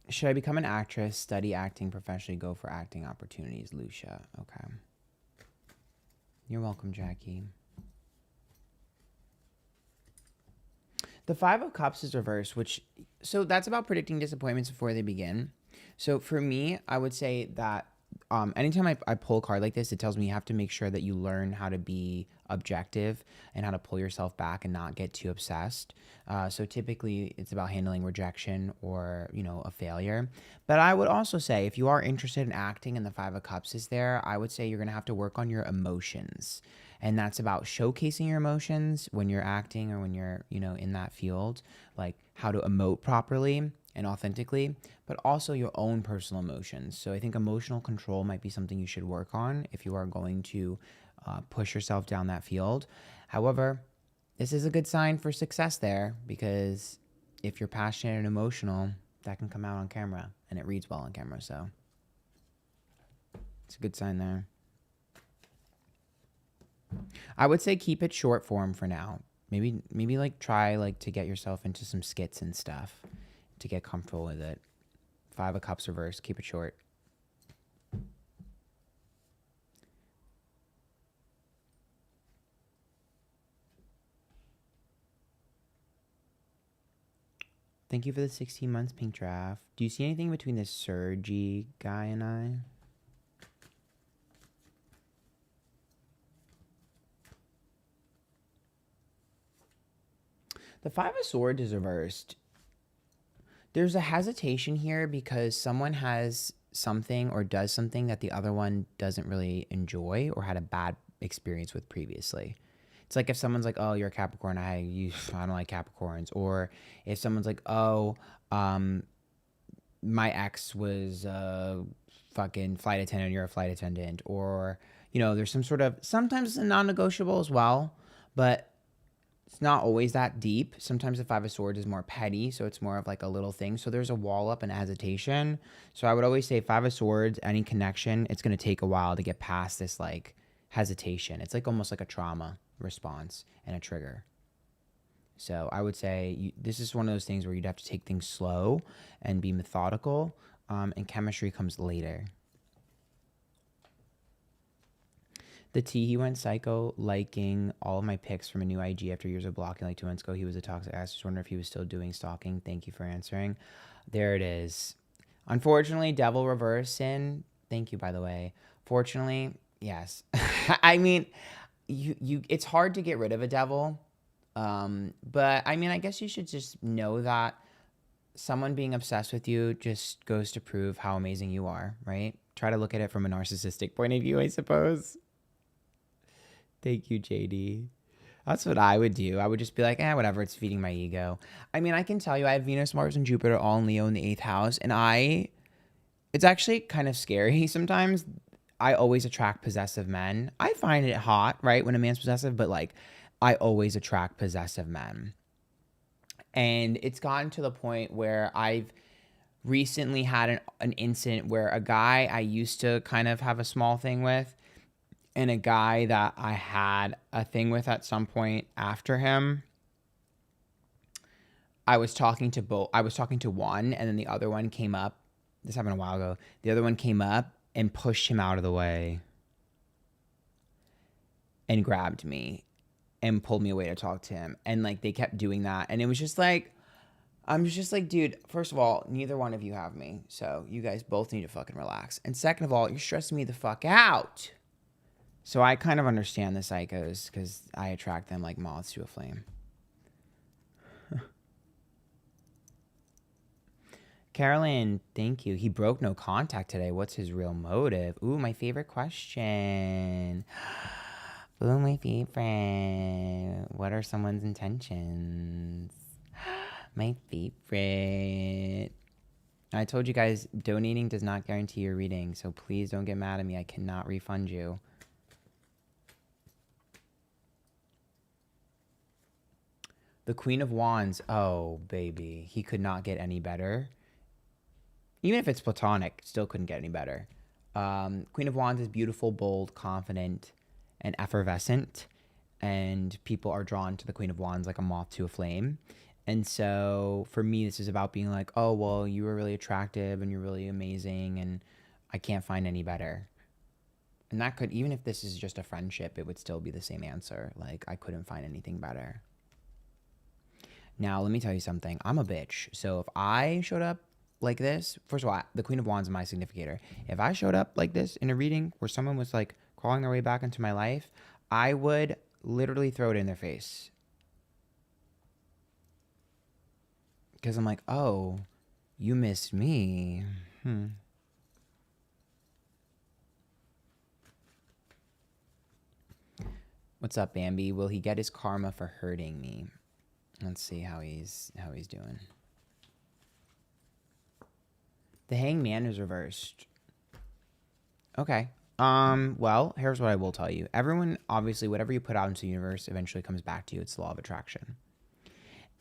Should I become an actress, study acting professionally, go for acting opportunities? Lucia. Okay. You're welcome, Jackie. The Five of Cups is reversed, so that's about predicting disappointments before they begin. So for me, I would say that anytime I pull a card like this, it tells me you have to make sure that you learn how to be objective and how to pull yourself back and not get too obsessed. So typically it's about handling rejection or, you know, a failure. But I would also say if you are interested in acting and the Five of Cups is there, I would say you're going to have to work on your emotions. And that's about showcasing your emotions when you're acting or when you're, you know, in that field, like how to emote properly and authentically, but also your own personal emotions. So I think emotional control might be something you should work on if you are going to push yourself down that field. However, this is a good sign for success there, because if you're passionate and emotional, that can come out on camera and it reads well on camera. So it's a good sign there. I would say keep it short form for now. Maybe like try like to get yourself into some skits and stuff to get comfortable with it. Five of Cups reversed. Keep it short. Thank you for the 16 months, Pink Draft. Do you see anything between this Sergi guy and I? The Five of Swords is reversed. There's a hesitation here because someone has something or does something that the other one doesn't really enjoy or had a bad experience with previously. It's like if someone's like, oh, you're a Capricorn, I don't like Capricorns. Or if someone's like, oh, my ex was a fucking flight attendant, you're a flight attendant. Or, there's some sort of, sometimes it's a non-negotiable as well, but it's not always that deep. Sometimes the Five of Swords is more petty, so it's more of like a little thing. So there's a wall up and a hesitation. So I would always say Five of Swords, any connection, it's going to take a while to get past this like hesitation. It's like almost like a trauma response and a trigger. So I would say this is one of those things where you'd have to take things slow and be methodical, and chemistry comes later. The T, he went psycho liking all of my pics from a new IG after years of blocking like 2 months ago. He was a toxic ass. Just wonder if he was still doing stalking. Thank you for answering. There it is. Unfortunately, devil reverse sin. Thank you, by the way. Fortunately, yes. I mean, it's hard to get rid of a devil. But I mean, I guess you should just know that someone being obsessed with you just goes to prove how amazing you are, right? Try to look at it from a narcissistic point of view, I suppose. Thank you, JD. That's what I would do. I would just be like, whatever, it's feeding my ego. I mean, I can tell you I have Venus, Mars, and Jupiter all in Leo in the 8th house, and it's actually kind of scary sometimes. I always attract possessive men. I find it hot, right, when a man's possessive, but like I always attract possessive men. And it's gotten to the point where I've recently had an incident where a guy I used to kind of have a small thing with and a guy that I had a thing with at some point after him, I was talking to one, and then the other one came up. This happened a while ago. The other one came up and pushed him out of the way and grabbed me and pulled me away to talk to him. And like they kept doing that. And it was just like, I'm just like, dude, first of all, neither one of you have me. So you guys both need to fucking relax. And second of all, you're stressing me the fuck out. So I kind of understand the psychos because I attract them like moths to a flame. Carolyn, thank you. He broke no contact today. What's his real motive? Ooh, my favorite question. Ooh, my favorite. What are someone's intentions? My favorite. I told you guys, donating does not guarantee your reading, so please don't get mad at me. I cannot refund you. The Queen of Wands. Oh, baby. He could not get any better. Even if it's platonic, still couldn't get any better. Queen of Wands is beautiful, bold, confident, and effervescent. And people are drawn to the Queen of Wands like a moth to a flame. And so for me, this is about being like, oh, well, you were really attractive and you're really amazing and I can't find any better. And that could, even if this is just a friendship, it would still be the same answer. Like, I couldn't find anything better. Now, let me tell you something. I'm a bitch. So if I showed up like this, first of all, the Queen of Wands is my significator. If I showed up like this in a reading where someone was like crawling their way back into my life, I would literally throw it in their face. Because I'm like, oh, you missed me. What's up, Bambi? Will he get his karma for hurting me? Let's see how he's doing. The Hangman is reversed. Okay. Well, here's what I will tell you. Everyone, obviously, whatever you put out into the universe eventually comes back to you. It's the law of attraction.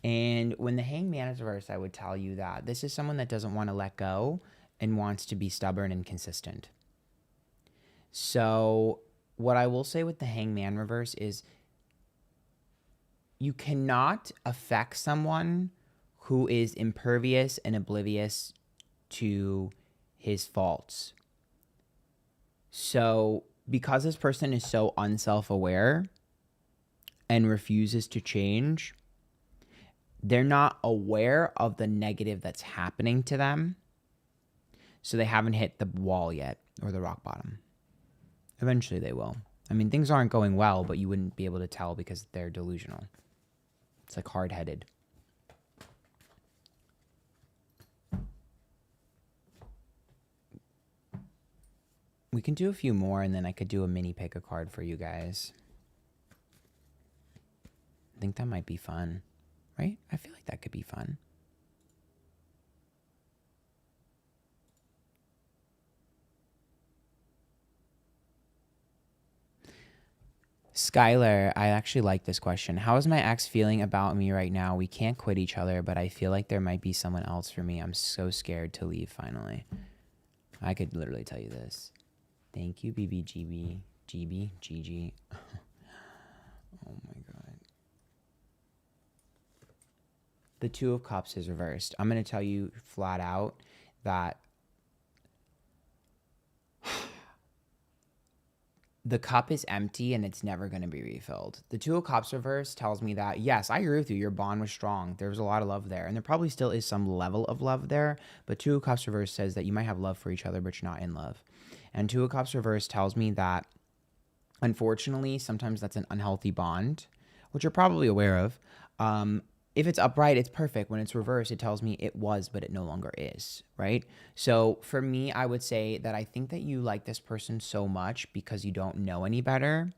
And when the Hangman is reversed, I would tell you that this is someone that doesn't want to let go and wants to be stubborn and consistent. So what I will say with the Hangman reverse is you cannot affect someone who is impervious and oblivious to his faults. So because this person is so unself-aware and refuses to change, they're not aware of the negative that's happening to them. So they haven't hit the wall yet or the rock bottom. Eventually they will. I mean, things aren't going well, but you wouldn't be able to tell because they're delusional. It's like hard-headed. We can do a few more, and then I could do a mini pick a card for you guys. I think that might be fun, right? I feel like that could be fun. Skylar, I actually like this question. How is my ex feeling about me right now? We can't quit each other, but I feel like there might be someone else for me. I'm so scared to leave finally. I could literally tell you this. Thank you, BBGB. GG. Oh my God. The Two of Cups is reversed. I'm going to tell you flat out that the cup is empty and it's never going to be refilled. The Two of Cups reverse tells me that, yes, I agree with you. Your bond was strong. There was a lot of love there. And there probably still is some level of love there. But Two of Cups reverse says that you might have love for each other, but you're not in love. And Two of Cups reverse tells me that, unfortunately, sometimes that's an unhealthy bond, which you're probably aware of. If it's upright, it's perfect. When it's reversed, it tells me it was, but it no longer is, right? So for me, I would say that I think that you like this person so much because you don't know any better.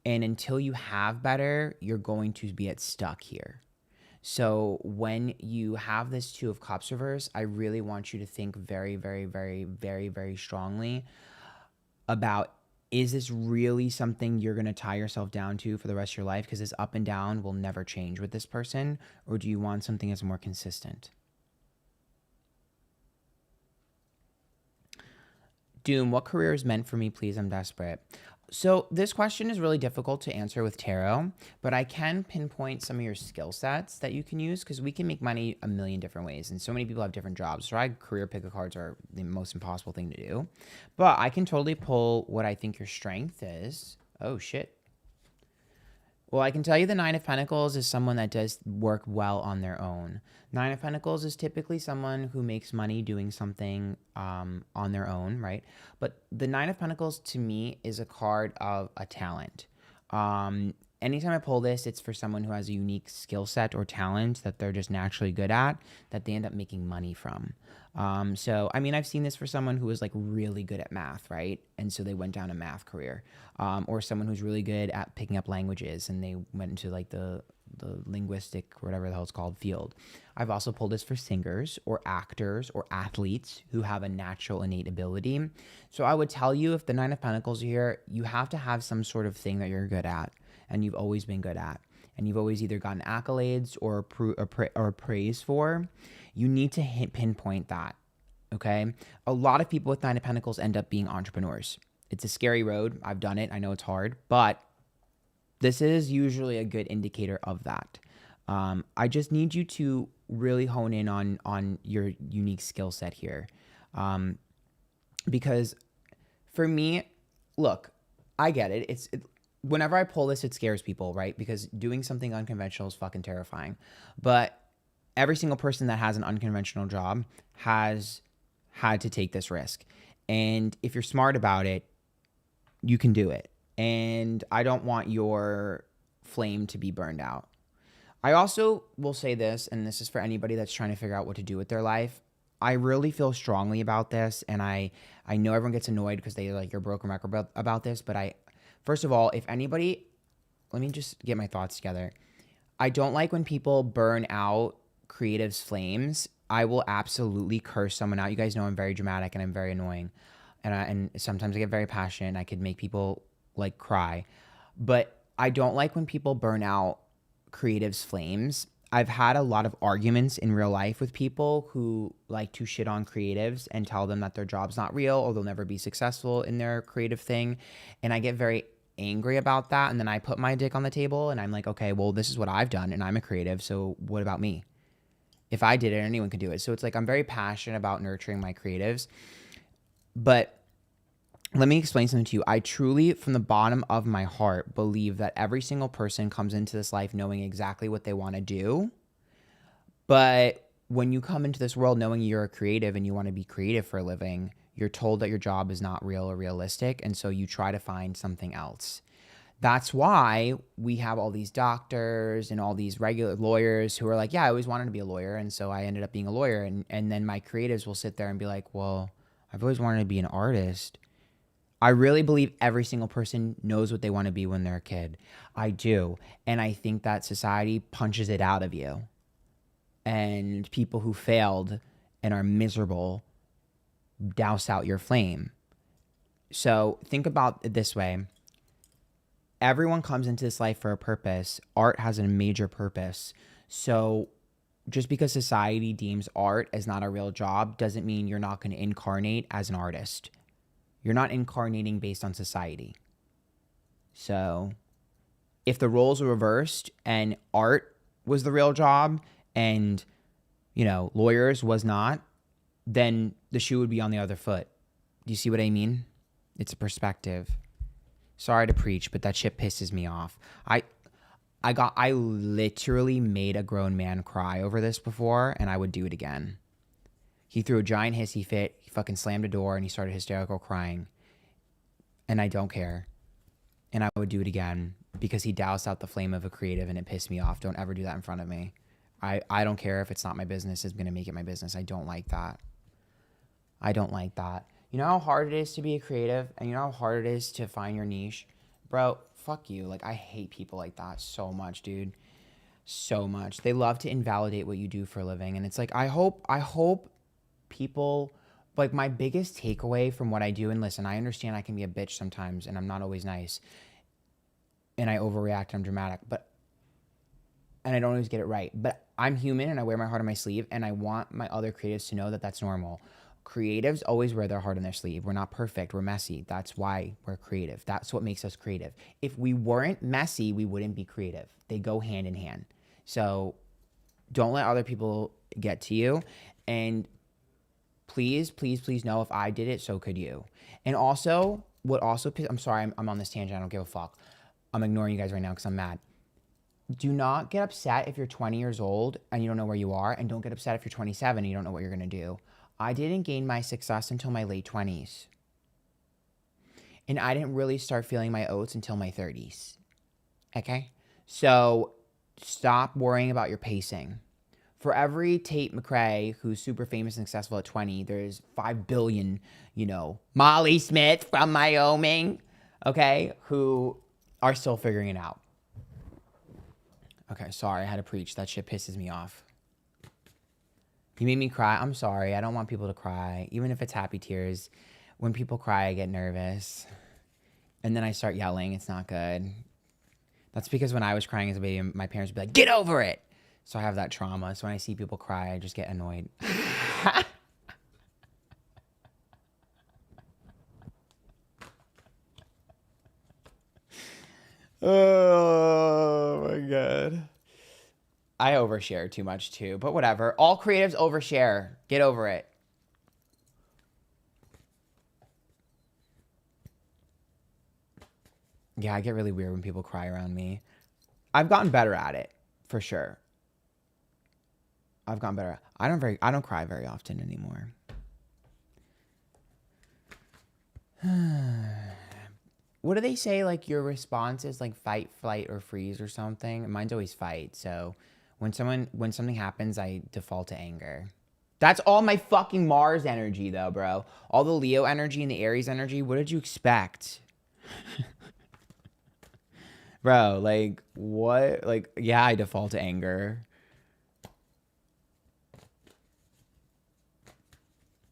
And until you have better, you're going to be stuck here. So when you have this Two of Cups reverse, I really want you to think very, very, very, very, very strongly about, is this really something you're going to tie yourself down to for the rest of your life? Because this up and down will never change with this person. Or do you want something that's more consistent? Doom, what career is meant for me, please? I'm desperate. So this question is really difficult to answer with tarot, but I can pinpoint some of your skill sets that you can use, because we can make money a million different ways, and so many people have different jobs. So career pick a cards are the most impossible thing to do, but I can totally pull what I think your strength is. Oh shit. Well, I can tell you the Nine of Pentacles is someone that does work well on their own. Nine of Pentacles is typically someone who makes money doing something on their own, right? But the Nine of Pentacles to me is a card of a talent. Anytime I pull this, it's for someone who has a unique skill set or talent that they're just naturally good at, that they end up making money from. So, I mean, I've seen this for someone who was like really good at math, right? And so they went down a math career. Or someone who's really good at picking up languages and they went into like the linguistic, whatever the hell it's called, field. I've also pulled this for singers or actors or athletes who have a natural innate ability. So I would tell you, if the Nine of Pentacles are here, you have to have some sort of thing that you're good at and you've always been good at. And you've always either gotten accolades or praise for. You need to pinpoint that, okay? A lot of people with Nine of Pentacles end up being entrepreneurs. It's a scary road. I've done it. I know it's hard, but this is usually a good indicator of that. I just need you to really hone in on your unique skill set here. Because for me, look, I get it. Whenever I pull this, it scares people, right? Because doing something unconventional is fucking terrifying. But every single person that has an unconventional job has had to take this risk. And if you're smart about it, you can do it. And I don't want your flame to be burned out. I also will say this, and this is for anybody that's trying to figure out what to do with their life. I really feel strongly about this, and I know everyone gets annoyed because they like you're broken record about this, but first of all, if anybody, let me just get my thoughts together. I don't like when people burn out creatives' flames. I will absolutely curse someone out. You guys know I'm very dramatic and I'm very annoying. And sometimes I get very passionate and I could make people like cry. But I don't like when people burn out creatives' flames. I've had a lot of arguments in real life with people who like to shit on creatives and tell them that their job's not real or they'll never be successful in their creative thing. And I get very angry about that. And then I put my dick on the table and I'm like, okay, well, this is what I've done and I'm a creative. So what about me? If I did it, anyone could do it. So it's like I'm very passionate about nurturing my creatives. But let me explain something to you. I truly, from the bottom of my heart, believe that every single person comes into this life knowing exactly what they want to do. But when you come into this world knowing you're a creative and you want to be creative for a living, you're told that your job is not real or realistic. And so you try to find something else. That's why we have all these doctors and all these regular lawyers who are like, yeah, I always wanted to be a lawyer. And so I ended up being a lawyer. And then my creatives will sit there and be like, well, I've always wanted to be an artist. I really believe every single person knows what they want to be when they're a kid. I do. And I think that society punches it out of you. And people who failed and are miserable douse out your flame. So think about it this way. Everyone comes into this life for a purpose. Art has a major purpose. So just because society deems art as not a real job doesn't mean you're not going to incarnate as an artist. You're not incarnating based on society. So if the roles were reversed and art was the real job and, lawyers was not, then the shoe would be on the other foot. Do you see what I mean? It's a perspective. Sorry to preach, but that shit pisses me off. I literally made a grown man cry over this before, and I would do it again. He threw a giant hissy fit. He fucking slammed a door and he started hysterical crying. And I don't care. And I would do it again because he doused out the flame of a creative and it pissed me off. Don't ever do that in front of me. I don't care if it's not my business. It's going to make it my business. I don't like that. I don't like that. You know how hard it is to be a creative? And you know how hard it is to find your niche? Bro, fuck you. Like, I hate people like that so much, dude. So much. They love to invalidate what you do for a living. And it's like, I hope people, like, my biggest takeaway from what I do, and listen, I understand I can be a bitch sometimes and I'm not always nice and I overreact and I'm dramatic, and I don't always get it right, but I'm human and I wear my heart on my sleeve, and I want my other creatives to know that that's normal. Creatives always wear their heart on their sleeve. We're not perfect. We're messy. That's why we're creative. That's what makes us creative. If we weren't messy, we wouldn't be creative. They go hand in hand. So don't let other people get to you, and please, please, please know if I did it, so could you. And also, I'm sorry, I'm on this tangent. I don't give a fuck. I'm ignoring you guys right now because I'm mad. Do not get upset if you're 20 years old and you don't know where you are, and don't get upset if you're 27 and you don't know what you're going to do. I didn't gain my success until my late 20s. And I didn't really start feeling my oats until my 30s. Okay? So stop worrying about your pacing. For every Tate McRae who's super famous and successful at 20, there's 5 billion, Molly Smith from Wyoming, okay, who are still figuring it out. Okay, sorry, I had to preach. That shit pisses me off. You made me cry. I'm sorry. I don't want people to cry. Even if it's happy tears. When people cry, I get nervous. And then I start yelling. It's not good. That's because when I was crying as a baby, my parents would be like, get over it. So I have that trauma. So when I see people cry, I just get annoyed. Oh my God. I overshare too much too, but whatever. All creatives overshare. Get over it. Yeah, I get really weird when people cry around me. I've gotten better at it, for sure. I've gotten better. I don't cry very often anymore. What do they say? Like, your response is like fight, flight, or freeze or something. Mine's always fight. So when something happens, I default to anger. That's all my fucking Mars energy, though, bro. All the Leo energy and the Aries energy. What did you expect? Bro, like, what? Like, yeah, I default to anger.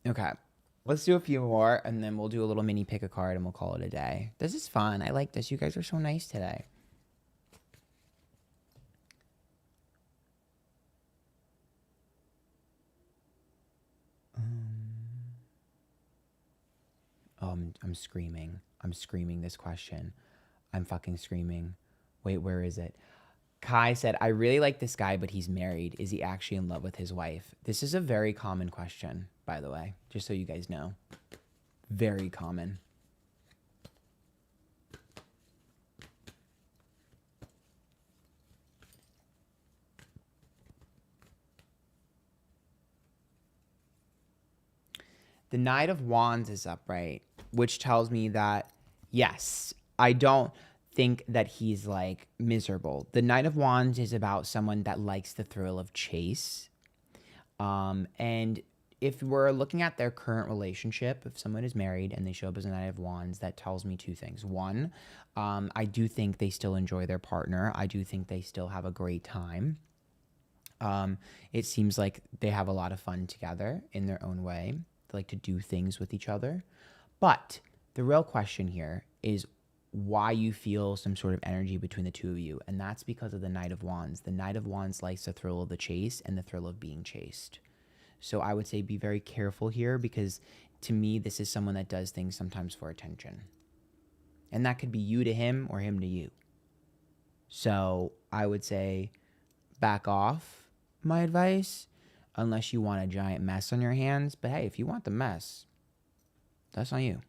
Okay. Let's do a few more, and then we'll do a little mini pick a card, and we'll call it a day. This is fun. I like this. You guys are so nice today. Oh, I'm screaming. I'm screaming this question. I'm fucking screaming. Wait, where is it? Kai said, I really like this guy, but he's married. Is he actually in love with his wife? This is a very common question, by the way, just so you guys know. Very common. The Knight of Wands is upright, which tells me that, yes, I don't think that he's like miserable. The Knight of Wands is about someone that likes the thrill of chase. And if we're looking at their current relationship, if someone is married and they show up as a Knight of Wands, that tells me two things. One, I do think they still enjoy their partner. I do think they still have a great time. It seems like they have a lot of fun together in their own way. They like to do things with each other. But the real question here is why you feel some sort of energy between the two of you. And that's because of the Knight of Wands. The Knight of Wands likes the thrill of the chase and the thrill of being chased. So I would say be very careful here, because to me, this is someone that does things sometimes for attention. And that could be you to him or him to you. So I would say back off, my advice, unless you want a giant mess on your hands. But hey, if you want the mess, that's on you.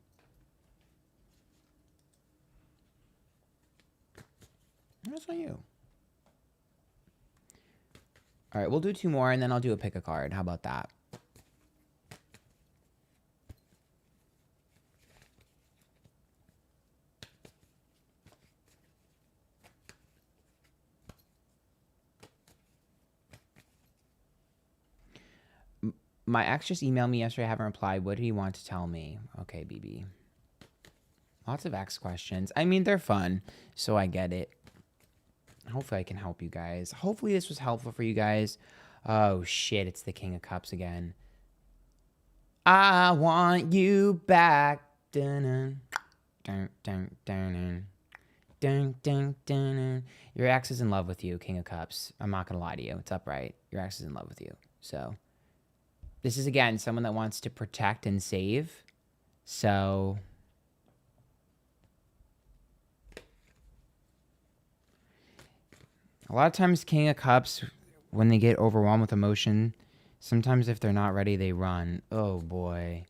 That's on you. All right, we'll do two more, and then I'll do a pick a card. How about that? My ex just emailed me yesterday. I haven't replied. What did he want to tell me? Okay, BB. Lots of ex questions. I mean, they're fun, so I get it. Hopefully I can help you guys. Hopefully this was helpful for you guys. Oh, shit. It's the King of Cups again. I want you back. Dun, dun, dun, dun, dun, dun, dun. Your ex is in love with you, King of Cups. I'm not going to lie to you. It's upright. Your ex is in love with you. So this is, again, someone that wants to protect and save. So a lot of times King of Cups, when they get overwhelmed with emotion, sometimes if they're not ready, they run. Oh, boy.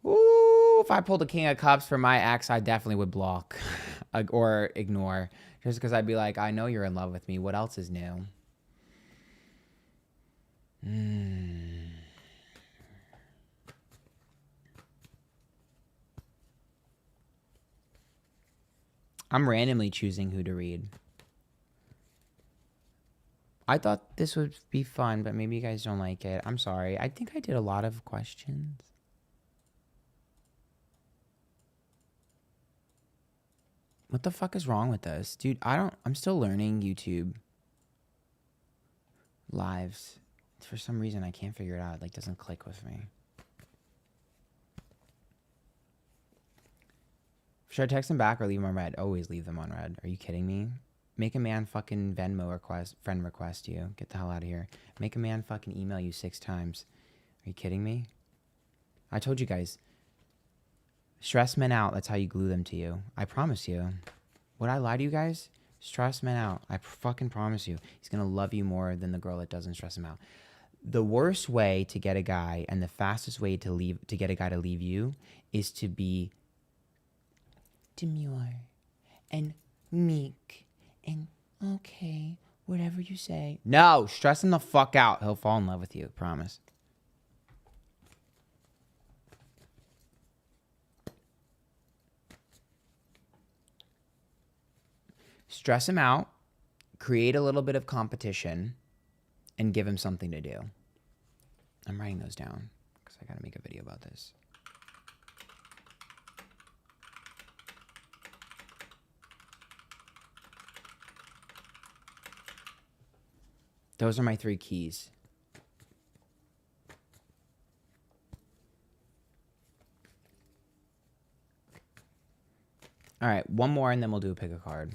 Ooh, if I pulled a King of Cups for my ex, I definitely would block or ignore. Just because I'd be like, I know you're in love with me. What else is new? I'm randomly choosing who to read. I thought this would be fun, but maybe you guys don't like it. I'm sorry. I think I did a lot of questions. What the fuck is wrong with this? Dude, I'm still learning YouTube lives. For some reason, I can't figure it out. It like doesn't click with me. Should I text them back or leave them on red? Always leave them on red. Are you kidding me? Make a man fucking Venmo friend request you. Get the hell out of here. Make a man fucking email you 6 times. Are you kidding me? I told you guys. Stress men out. That's how you glue them to you. I promise you. Would I lie to you guys? Stress men out. I fucking promise you. He's going to love you more than the girl that doesn't stress him out. The worst way to get a guy and the fastest way to get a guy to leave you is to be demure and meek and okay, whatever you say. No, stress him the fuck out. He'll fall in love with you. Promise. Stress him out, create a little bit of competition, and give him something to do. I'm writing those down because I got to make a video about this. Those are my 3 keys. All right, one more and then we'll do a pick a card.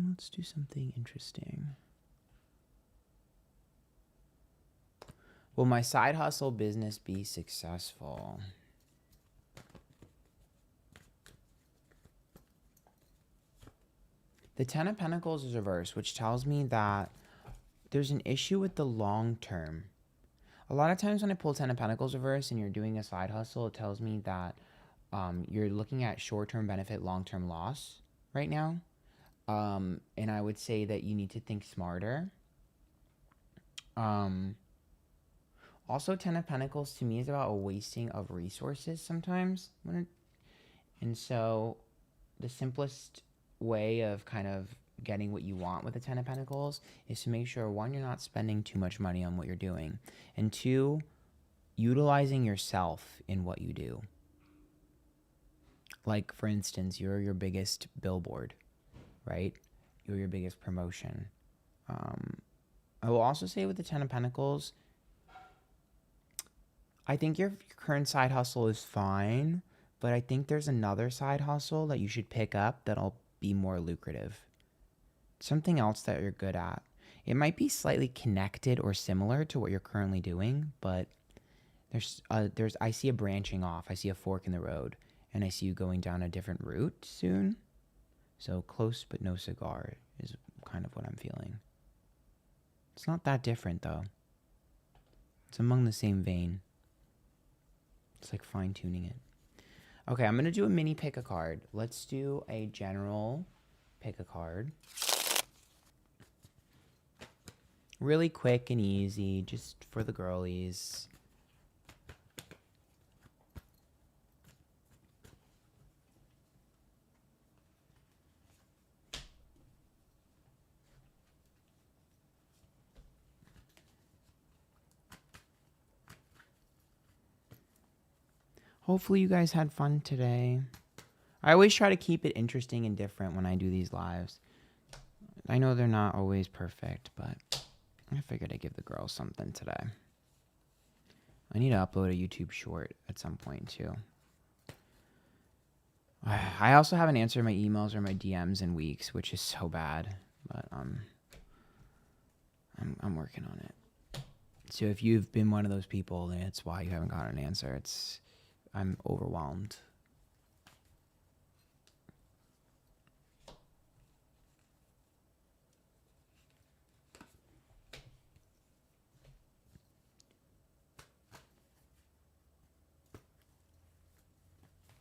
Let's do something interesting. Will my side hustle business be successful? The 10 of Pentacles is reversed, which tells me that there's an issue with the long term. A lot of times when I pull 10 of Pentacles reverse and you're doing a side hustle, it tells me that you're looking at short-term benefit, long-term loss right now. And I would say that you need to think smarter. Also, Ten of Pentacles to me is about a wasting of resources sometimes. And so the simplest way of kind of getting what you want with the Ten of Pentacles is to make sure, one, you're not spending too much money on what you're doing, and two, utilizing yourself in what you do. Like, for instance, you're your biggest billboard, right? You're your biggest promotion. I will also say with the Ten of Pentacles, I think your current side hustle is fine, but I think there's another side hustle that you should pick up that'll be more lucrative. Something else that you're good at. It might be slightly connected or similar to what you're currently doing, but I see a branching off. I see a fork in the road, and I see you going down a different route soon. So close but no cigar is kind of what I'm feeling. It's not that different though. It's among the same vein. It's like fine-tuning it. Okay, I'm going to do a mini pick a card. Let's do a general pick a card. Really quick and easy, just for the girlies. Hopefully you guys had fun today. I always try to keep it interesting and different when I do these lives. I know they're not always perfect, but I figured I'd give the girls something today. I need to upload a YouTube short at some point too. I also haven't answered my emails or my DMs in weeks, which is so bad, but I'm working on it. So if you've been one of those people, then it's why you haven't gotten an answer. I'm overwhelmed.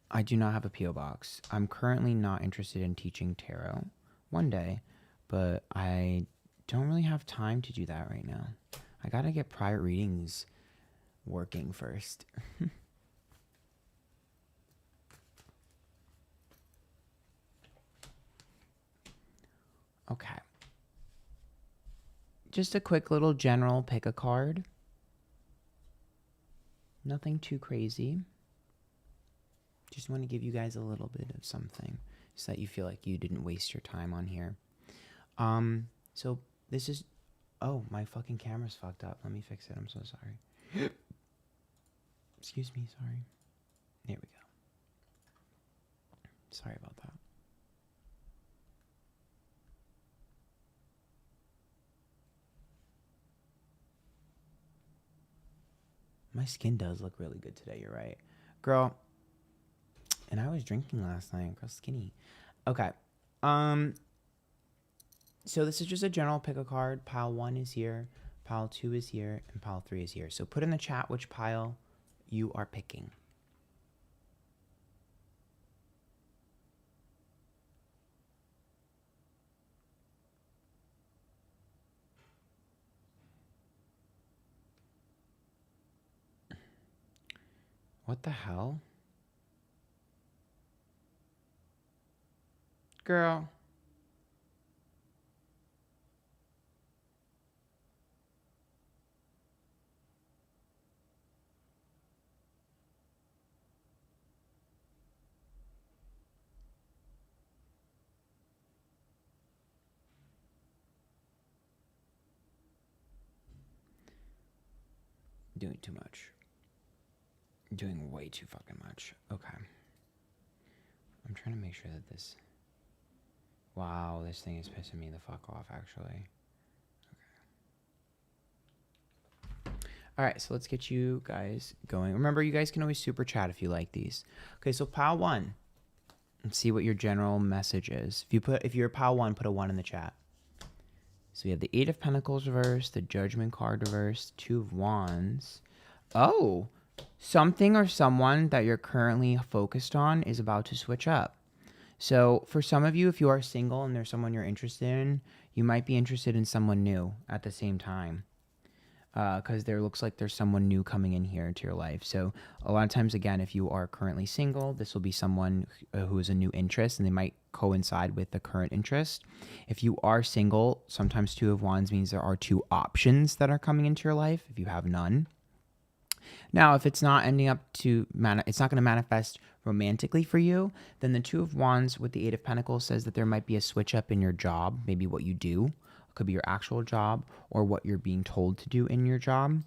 I do not have a P.O. box. I'm currently not interested in teaching tarot one day, but I don't really have time to do that right now. I gotta get private readings working first. Okay. Just a quick little general pick a card. Nothing too crazy. Just want to give you guys a little bit of something so that you feel like you didn't waste your time on here. So this is, oh, my fucking camera's fucked up. Let me fix it. I'm so sorry. Excuse me, sorry. There we go. Sorry about that. My skin does look really good today, you're right. Girl, and I was drinking last night. Girl, skinny. Okay. So this is just a general pick a card. Pile 1 is here. Pile 2 is here. And pile 3 is here. So put in the chat which pile you are picking. What the hell? Girl. Doing too much. Doing way too fucking much. Okay. I'm trying to make sure that this... Wow, this thing is pissing me the fuck off, actually. Okay. Alright, so let's get you guys going. Remember, you guys can always super chat if you like these. Okay, so pile 1. Let's see what your general message is. If you're pile 1, put a 1 in the chat. So we have the 8 of Pentacles reversed, the Judgment card reversed, 2 of Wands. Oh, something or someone that you're currently focused on is about to switch up. So for some of you, if you are single and there's someone you're interested in, you might be interested in someone new at the same time. Because there looks like there's someone new coming in here into your life. So a lot of times, again, if you are currently single, this will be someone who is a new interest, and they might coincide with the current interest. If you are single, sometimes Two of Wands means there are two options that are coming into your life if you have none. Now, if it's not ending up to, it's not going to manifest romantically for you, then the Two of Wands with the Eight of Pentacles says that there might be a switch up in your job, maybe what you do. Could be your actual job or what you're being told to do in your job.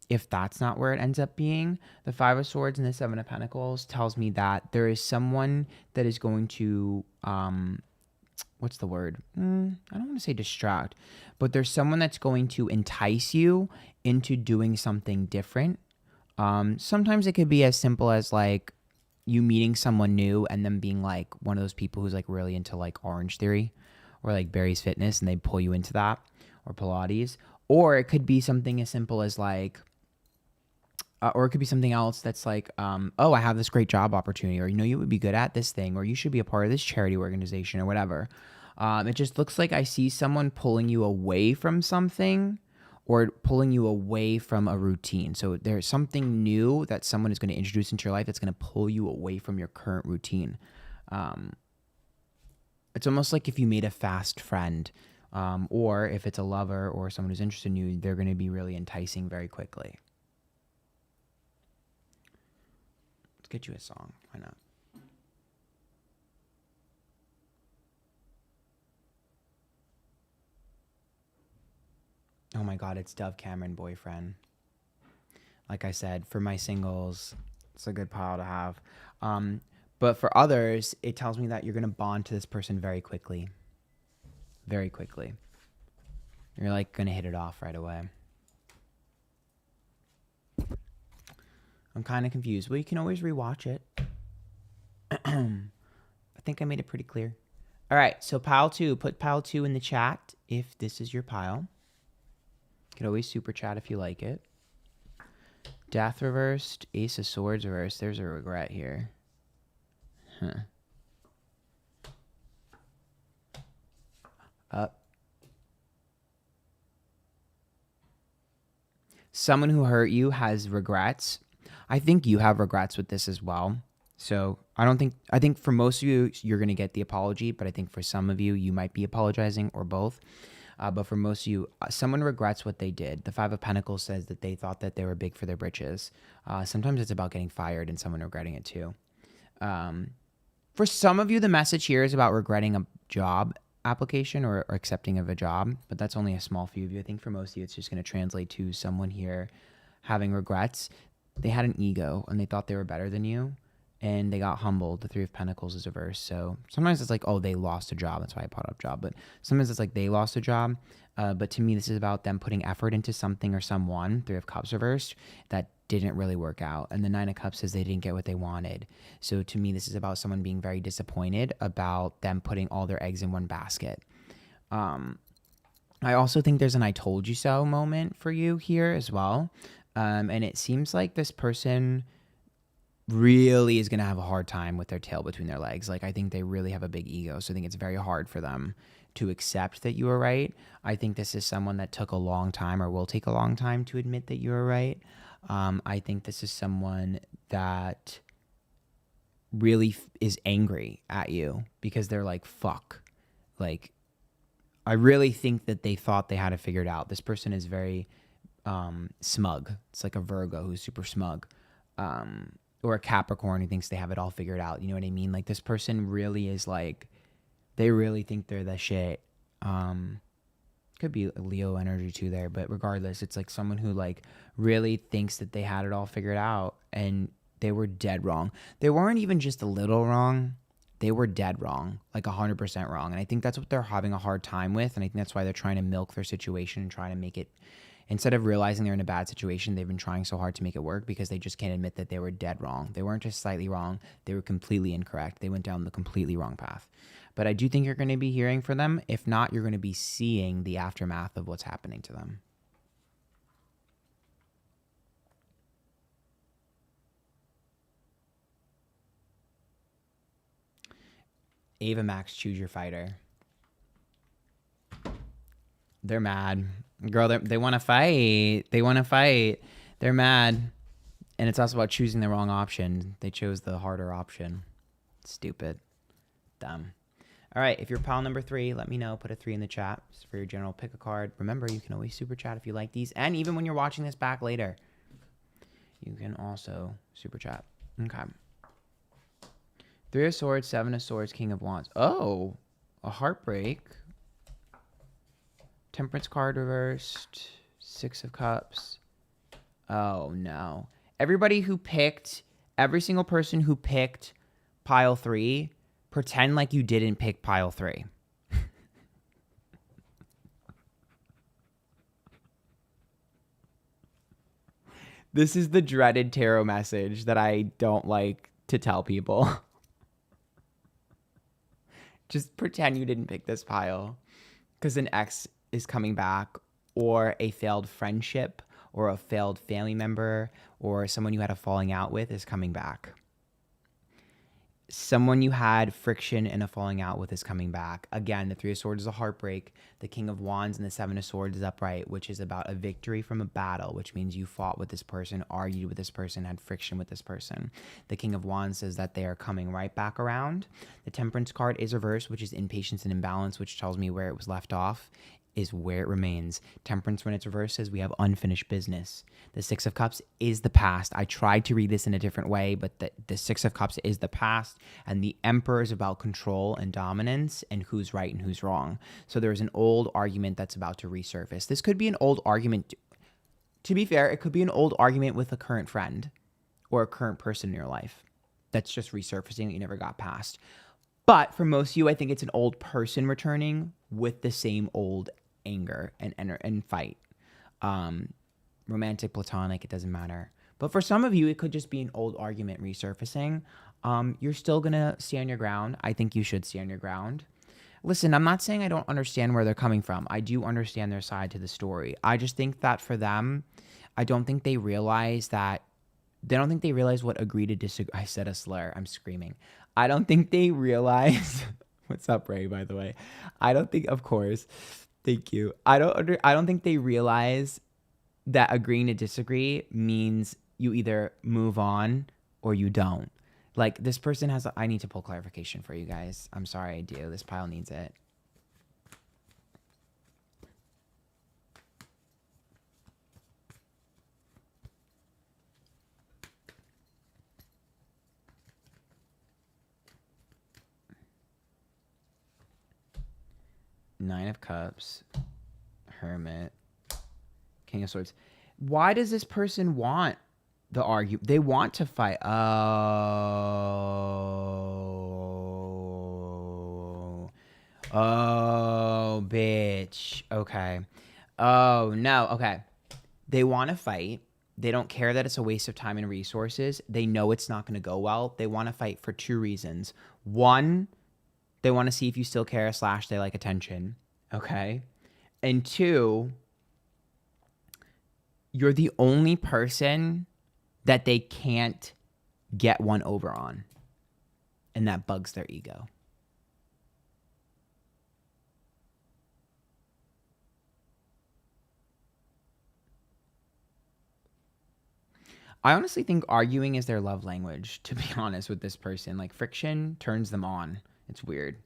If that's not where it ends up being, the Five of Swords and the Seven of Pentacles tells me that there is someone that is going to, what's the word? I don't want to say distract, but there's someone that's going to entice you into doing something different. Sometimes it could be as simple as like you meeting someone new and them being like one of those people who's like really into like Orange Theory or like Barry's Fitness, and they pull you into that, or Pilates. Or it could be something as simple as like, or it could be something else that's like, oh, I have this great job opportunity, or, you know, you would be good at this thing, or you should be a part of this charity organization or whatever. It just looks like I see someone pulling you away from something or pulling you away from a routine. So there's something new that someone is going to introduce into your life that's going to pull you away from your current routine. It's almost like if you made a fast friend, or if it's a lover or someone who's interested in you, they're going to be really enticing very quickly. Let's get you a song. Why not? Oh my God, it's Dove Cameron, Boyfriend. Like I said, for my singles, it's a good pile to have. But for others, it tells me that you're going to bond to this person very quickly. Very quickly. You're like going to hit it off right away. I'm kind of confused. Well, you can always rewatch it. I think I made it pretty clear. All right, so pile 2. Put pile 2 in the chat if this is your pile. You can always super chat if you like it. Death reversed. Ace of Swords reversed. There's a regret here. Up. Someone who hurt you has regrets. I think you have regrets with this as well. So I think for most of you, you're going to get the apology, but I think for some of you, you might be apologizing or both. But for most of you, someone regrets what they did. The Five of Pentacles says that they thought that they were big for their britches. Sometimes it's about getting fired and someone regretting it too. For some of you, the message here is about regretting a job application or accepting of a job, but that's only a small few of you. I think for most of you, it's just going to translate to someone here having regrets. They had an ego and they thought they were better than you, and they got humbled. The Three of Pentacles is reversed. So sometimes it's like, oh, they lost a job. That's why I brought up job. But sometimes it's like they lost a job. But to me, this is about them putting effort into something or someone. Three of Cups reversed that didn't really work out. And the Nine of Cups says they didn't get what they wanted. So to me, this is about someone being very disappointed about them putting all their eggs in one basket. I also think there's an I told you so moment for you here as well. And it seems like this person really is going to have a hard time with their tail between their legs. Like, I think they really have a big ego. So I think it's very hard for them to accept that you were right. I think this is someone that took a long time or will take a long time to admit that you were right. I think this is someone that really is angry at you because they're like, fuck. Like, I really think that they thought they had it figured out. This person is very smug. It's like a Virgo who's super smug. Or a Capricorn who thinks they have it all figured out. You know what I mean? Like, this person really is like, they really think they're the shit. Could be a Leo energy too there, but regardless, it's like someone who like really thinks that they had it all figured out, and they were dead wrong. They weren't even just a little wrong. They were dead wrong, like 100% wrong. And I think that's what they're having a hard time with. And I think that's why they're trying to milk their situation and trying to make it, instead of realizing they're in a bad situation, they've been trying so hard to make it work because they just can't admit that they were dead wrong. They weren't just slightly wrong. They were completely incorrect. They went down the completely wrong path. But I do think you're going to be hearing from them. If not, you're going to be seeing the aftermath of what's happening to them. Ava Max, choose your fighter. They're mad. Girl, they want to fight. They want to fight. They're mad. And it's also about choosing the wrong option. They chose the harder option. Stupid. Dumb. All right, if you're pile number 3, let me know. Put a 3 in the chat for your general pick a card. Remember, you can always super chat if you like these. And even when you're watching this back later, you can also super chat. Okay. 3 of Swords, 7 of Swords, King of Wands. Oh, a heartbreak. Temperance card reversed. 6 of Cups. Oh, no. Every single person who picked pile 3, pretend like you didn't pick pile 3. This is the dreaded tarot message that I don't like to tell people. Just pretend you didn't pick this pile because an ex is coming back, or a failed friendship, or a failed family member, or someone you had a falling out with is coming back. Someone you had friction and a falling out with is coming back. Again, the 3 of Swords is a heartbreak. The King of Wands and the 7 of Swords is upright, which is about a victory from a battle, which means you fought with this person, argued with this person, had friction with this person. The King of Wands says that they are coming right back around. The Temperance card is reversed, which is impatience and imbalance, which tells me where it was left off is where it remains. Temperance, when it's reversed, says we have unfinished business. The 6 of Cups is the past. I tried to read this in a different way, but the 6 of Cups is the past, and the Emperor is about control and dominance and who's right and who's wrong. So there's an old argument that's about to resurface. This could be an old argument. To be fair, it could be an old argument with a current friend or a current person in your life that's just resurfacing that you never got past. But for most of you, I think it's an old person returning with the same old anger and fight. Romantic, platonic, it doesn't matter. But for some of you, it could just be an old argument resurfacing. You're still going to stand your ground. I think you should stand your ground. Listen, I'm not saying I don't understand where they're coming from. I do understand their side to the story. I just think that for them, I don't think they realize what agree to disagree. I said a slur. I'm screaming. I don't think they realize. What's up, Ray, by the way? I don't think, of course. Thank you. I don't think they realize that agreeing to disagree means you either move on or you don't. Like, this person has, I need to pull clarification for you guys. I'm sorry, I do. This pile needs it. Nine of Cups, Hermit, King of Swords. Why does this person want the argument? They want to fight. Oh, bitch. Okay. Oh, no. Okay. They want to fight. They don't care that it's a waste of time and resources. They know it's not going to go well. They want to fight for 2 reasons. 1, they want to see if you still care / they like attention. Okay. And 2, you're the only person that they can't get one over on. And that bugs their ego. I honestly think arguing is their love language, to be honest with this person. Like, friction turns them on. It's weird.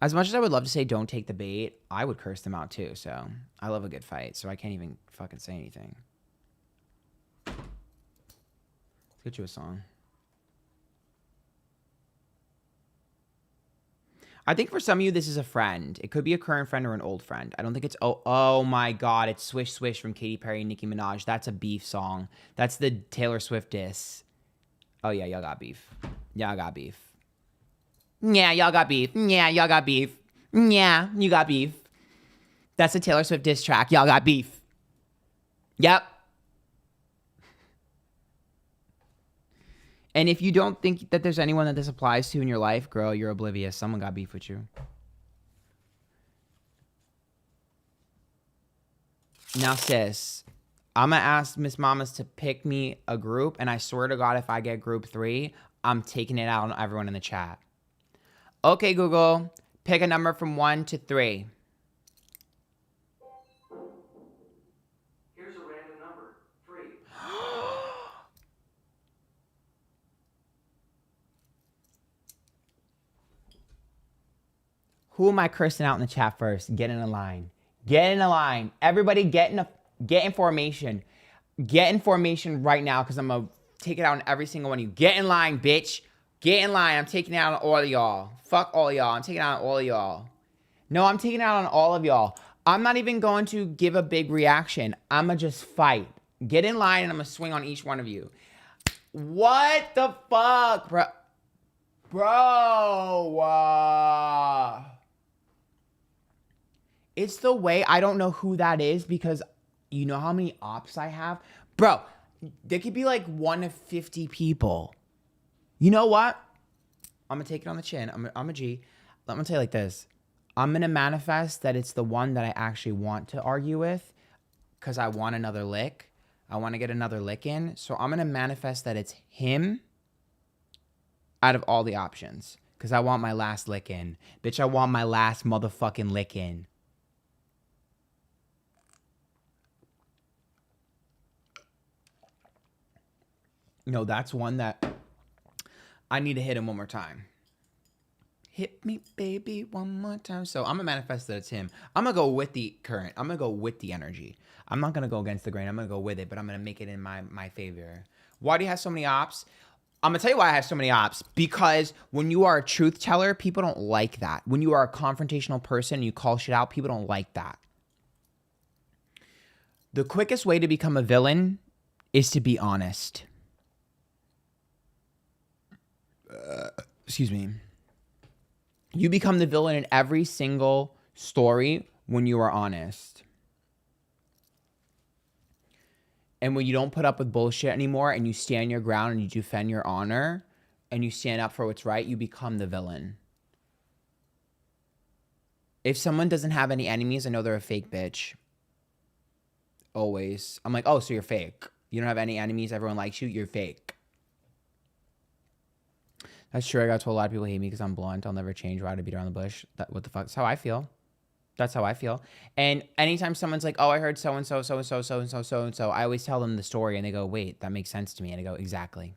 As much as I would love to say don't take the bait, I would curse them out too. So I love a good fight, so I can't even fucking say anything. Let's get you a song. I think for some of you, this is a friend. It could be a current friend or an old friend. I don't think it's, oh my God, it's Swish Swish from Katy Perry and Nicki Minaj. That's a beef song. That's the Taylor Swift diss. Oh yeah, y'all got beef. Y'all got beef. Yeah, y'all got beef. Yeah, y'all got beef. Yeah, you got beef. That's a Taylor Swift diss track. Y'all got beef. Yep. And if you don't think that there's anyone that this applies to in your life, girl, you're oblivious. Someone got beef with you. Now, sis, I'm going to ask Miss Mamas to pick me a group. And I swear to God, if I get group 3, I'm taking it out on everyone in the chat. Okay, Google, pick a number from 1 to 3. Here's a random number. 3. Who am I cursing out in the chat first? Get in a line. Get in a line. Everybody get in formation. Get in formation right now because I'm going to take it out on every single one of you. Get in line, bitch. Get in line. I'm taking it out on all of y'all. Fuck all of y'all. I'm taking it out on all of y'all. No, I'm taking it out on all of y'all. I'm not even going to give a big reaction. I'm going to just fight. Get in line and I'm going to swing on each one of you. What the fuck, bro? Bro. It's the way. I don't know who that is because you know how many ops I have? Bro, there could be like 1 to 50 people. You know what? I'm going to take it on the chin. I'm a G. I'm going to tell you like this. I'm going to manifest that it's the one that I actually want to argue with because I want another lick. I want to get another lick in. So I'm going to manifest that it's him out of all the options because I want my last lick in. Bitch, I want my last motherfucking lick in. No, that's one that I need to hit him one more time. Hit me, baby, one more time. So I'm going to manifest that it's him. I'm going to go with the current. I'm going to go with the energy. I'm not going to go against the grain. I'm going to go with it, but I'm going to make it in my favor. Why do you have so many ops? I'm going to tell you why I have so many ops. Because when you are a truth teller, people don't like that. When you are a confrontational person and you call shit out, people don't like that. The quickest way to become a villain is to be honest. Excuse me. You become the villain in every single story when you are honest. And when you don't put up with bullshit anymore and you stand your ground and you defend your honor and you stand up for what's right, you become the villain. If someone doesn't have any enemies, I know they're a fake bitch. Always. I'm like, oh, so you're fake. You don't have any enemies. Everyone likes you. You're fake. That's true. I got told a lot of people hate me because I'm blunt. I'll never change. Why to beat around the bush? What the fuck? That's how I feel. That's how I feel. And anytime someone's like, oh, I heard so-and-so, so-and-so, so-and-so, so-and-so, I always tell them the story and they go, wait, that makes sense to me. And I go, exactly.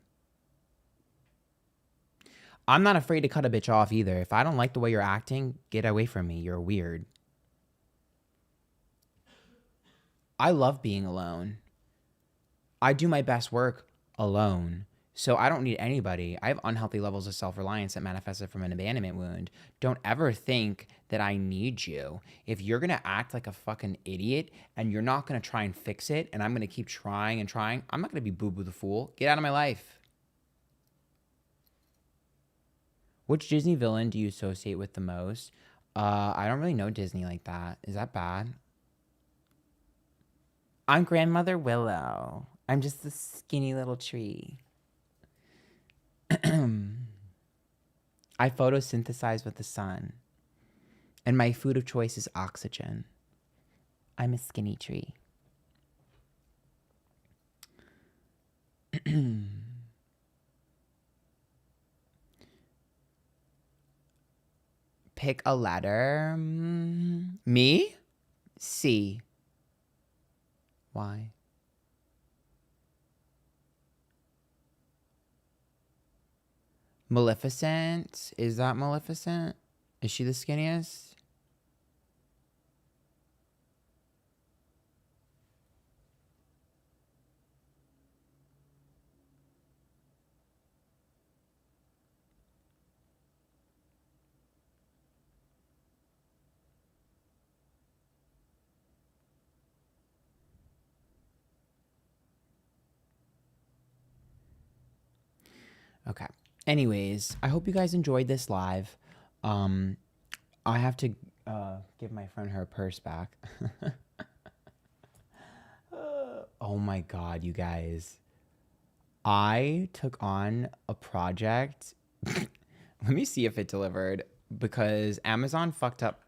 I'm not afraid to cut a bitch off either. If I don't like the way you're acting, get away from me. You're weird. I love being alone. I do my best work alone. So I don't need anybody. I have unhealthy levels of self-reliance that manifested from an abandonment wound. Don't ever think that I need you. If you're going to act like a fucking idiot and you're not going to try and fix it and I'm going to keep trying and trying, I'm not going to be boo-boo the fool. Get out of my life. Which Disney villain do you associate with the most? I don't really know Disney like that. Is that bad? I'm Grandmother Willow. I'm just a skinny little tree. I photosynthesize with the sun. And my food of choice is oxygen. I'm a skinny tree. Pick a letter. Me? C. Why? Maleficent? Is that Maleficent? Is she the skinniest? Okay. Anyways, I hope you guys enjoyed this live. I have to give my friend her purse back. Oh my God, you guys. I took on a project. Let me see if it delivered because Amazon fucked up.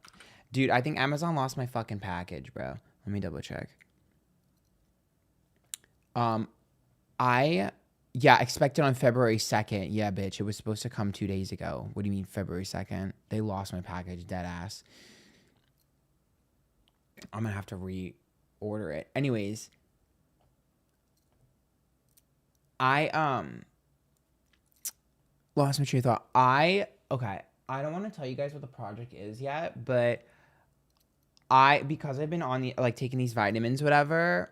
Dude, I think Amazon lost my fucking package, bro. Let me double check. I Yeah, expected on February 2nd. Yeah, bitch. It was supposed to come 2 days ago. What do you mean February 2nd? They lost my package, dead ass. I'm gonna have to reorder it. Anyways, I lost my train of thought. Okay. I don't want to tell you guys what the project is yet, but because I've been on the like taking these vitamins, whatever.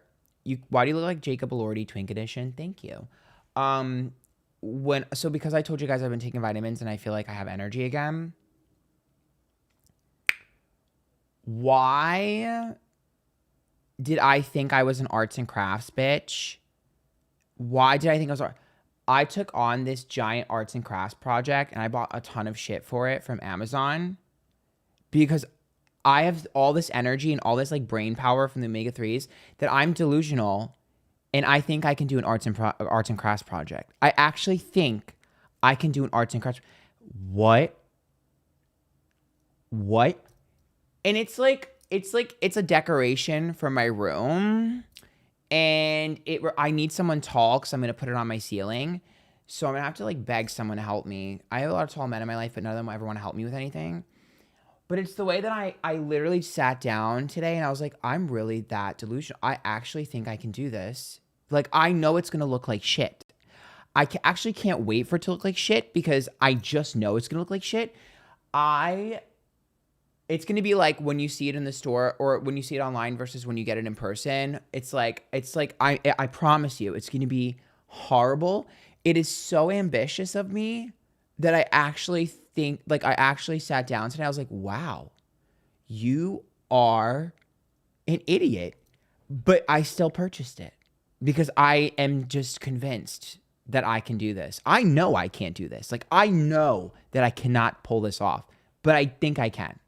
Why do you look like Jacob Elordi Twink Edition? Thank you. Because I told you guys I've been taking vitamins and I feel like I have energy again. Why did I think I was an arts and crafts bitch? Why did I think I was I took on this giant arts and crafts project and I bought a ton of shit for it from Amazon because I have all this energy and all this like brain power from the omega-3s that I'm delusional and I think I can do an arts and crafts project. I actually think I can do an arts and crafts. What? And it's a decoration for my room. And I need someone tall because I'm going to put it on my ceiling. So I'm going to have to like beg someone to help me. I have a lot of tall men in my life, but none of them ever want to help me with anything. But it's the way that I literally sat down today and I was like, I'm really that delusional. I actually think I can do this. Like, I know it's going to look like shit. Actually can't wait for it to look like shit because I just know it's going to look like shit. It's going to be like when you see it in the store or when you see it online versus when you get it in person. It's like I promise you, it's going to be horrible. It is so ambitious of me that I actually think, like, I actually sat down today. I was like, wow, you are an idiot. But I still purchased it because I am just convinced that I can do this. I know I can't do this. Like, I know that I cannot pull this off, but I think I can.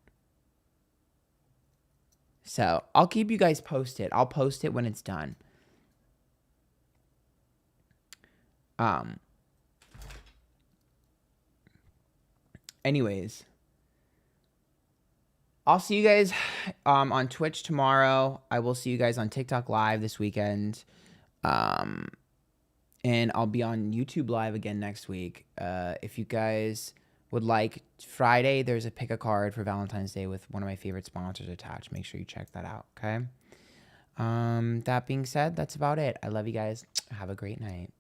So I'll keep you guys posted. I'll post it when it's done. Anyways, I'll see you guys on Twitch tomorrow. I will see you guys on TikTok Live this weekend. And I'll be on YouTube Live again next week. If you guys would like, Friday, there's a pick a card for Valentine's Day with one of my favorite sponsors attached. Make sure you check that out, okay? That being said, that's about it. I love you guys. Have a great night.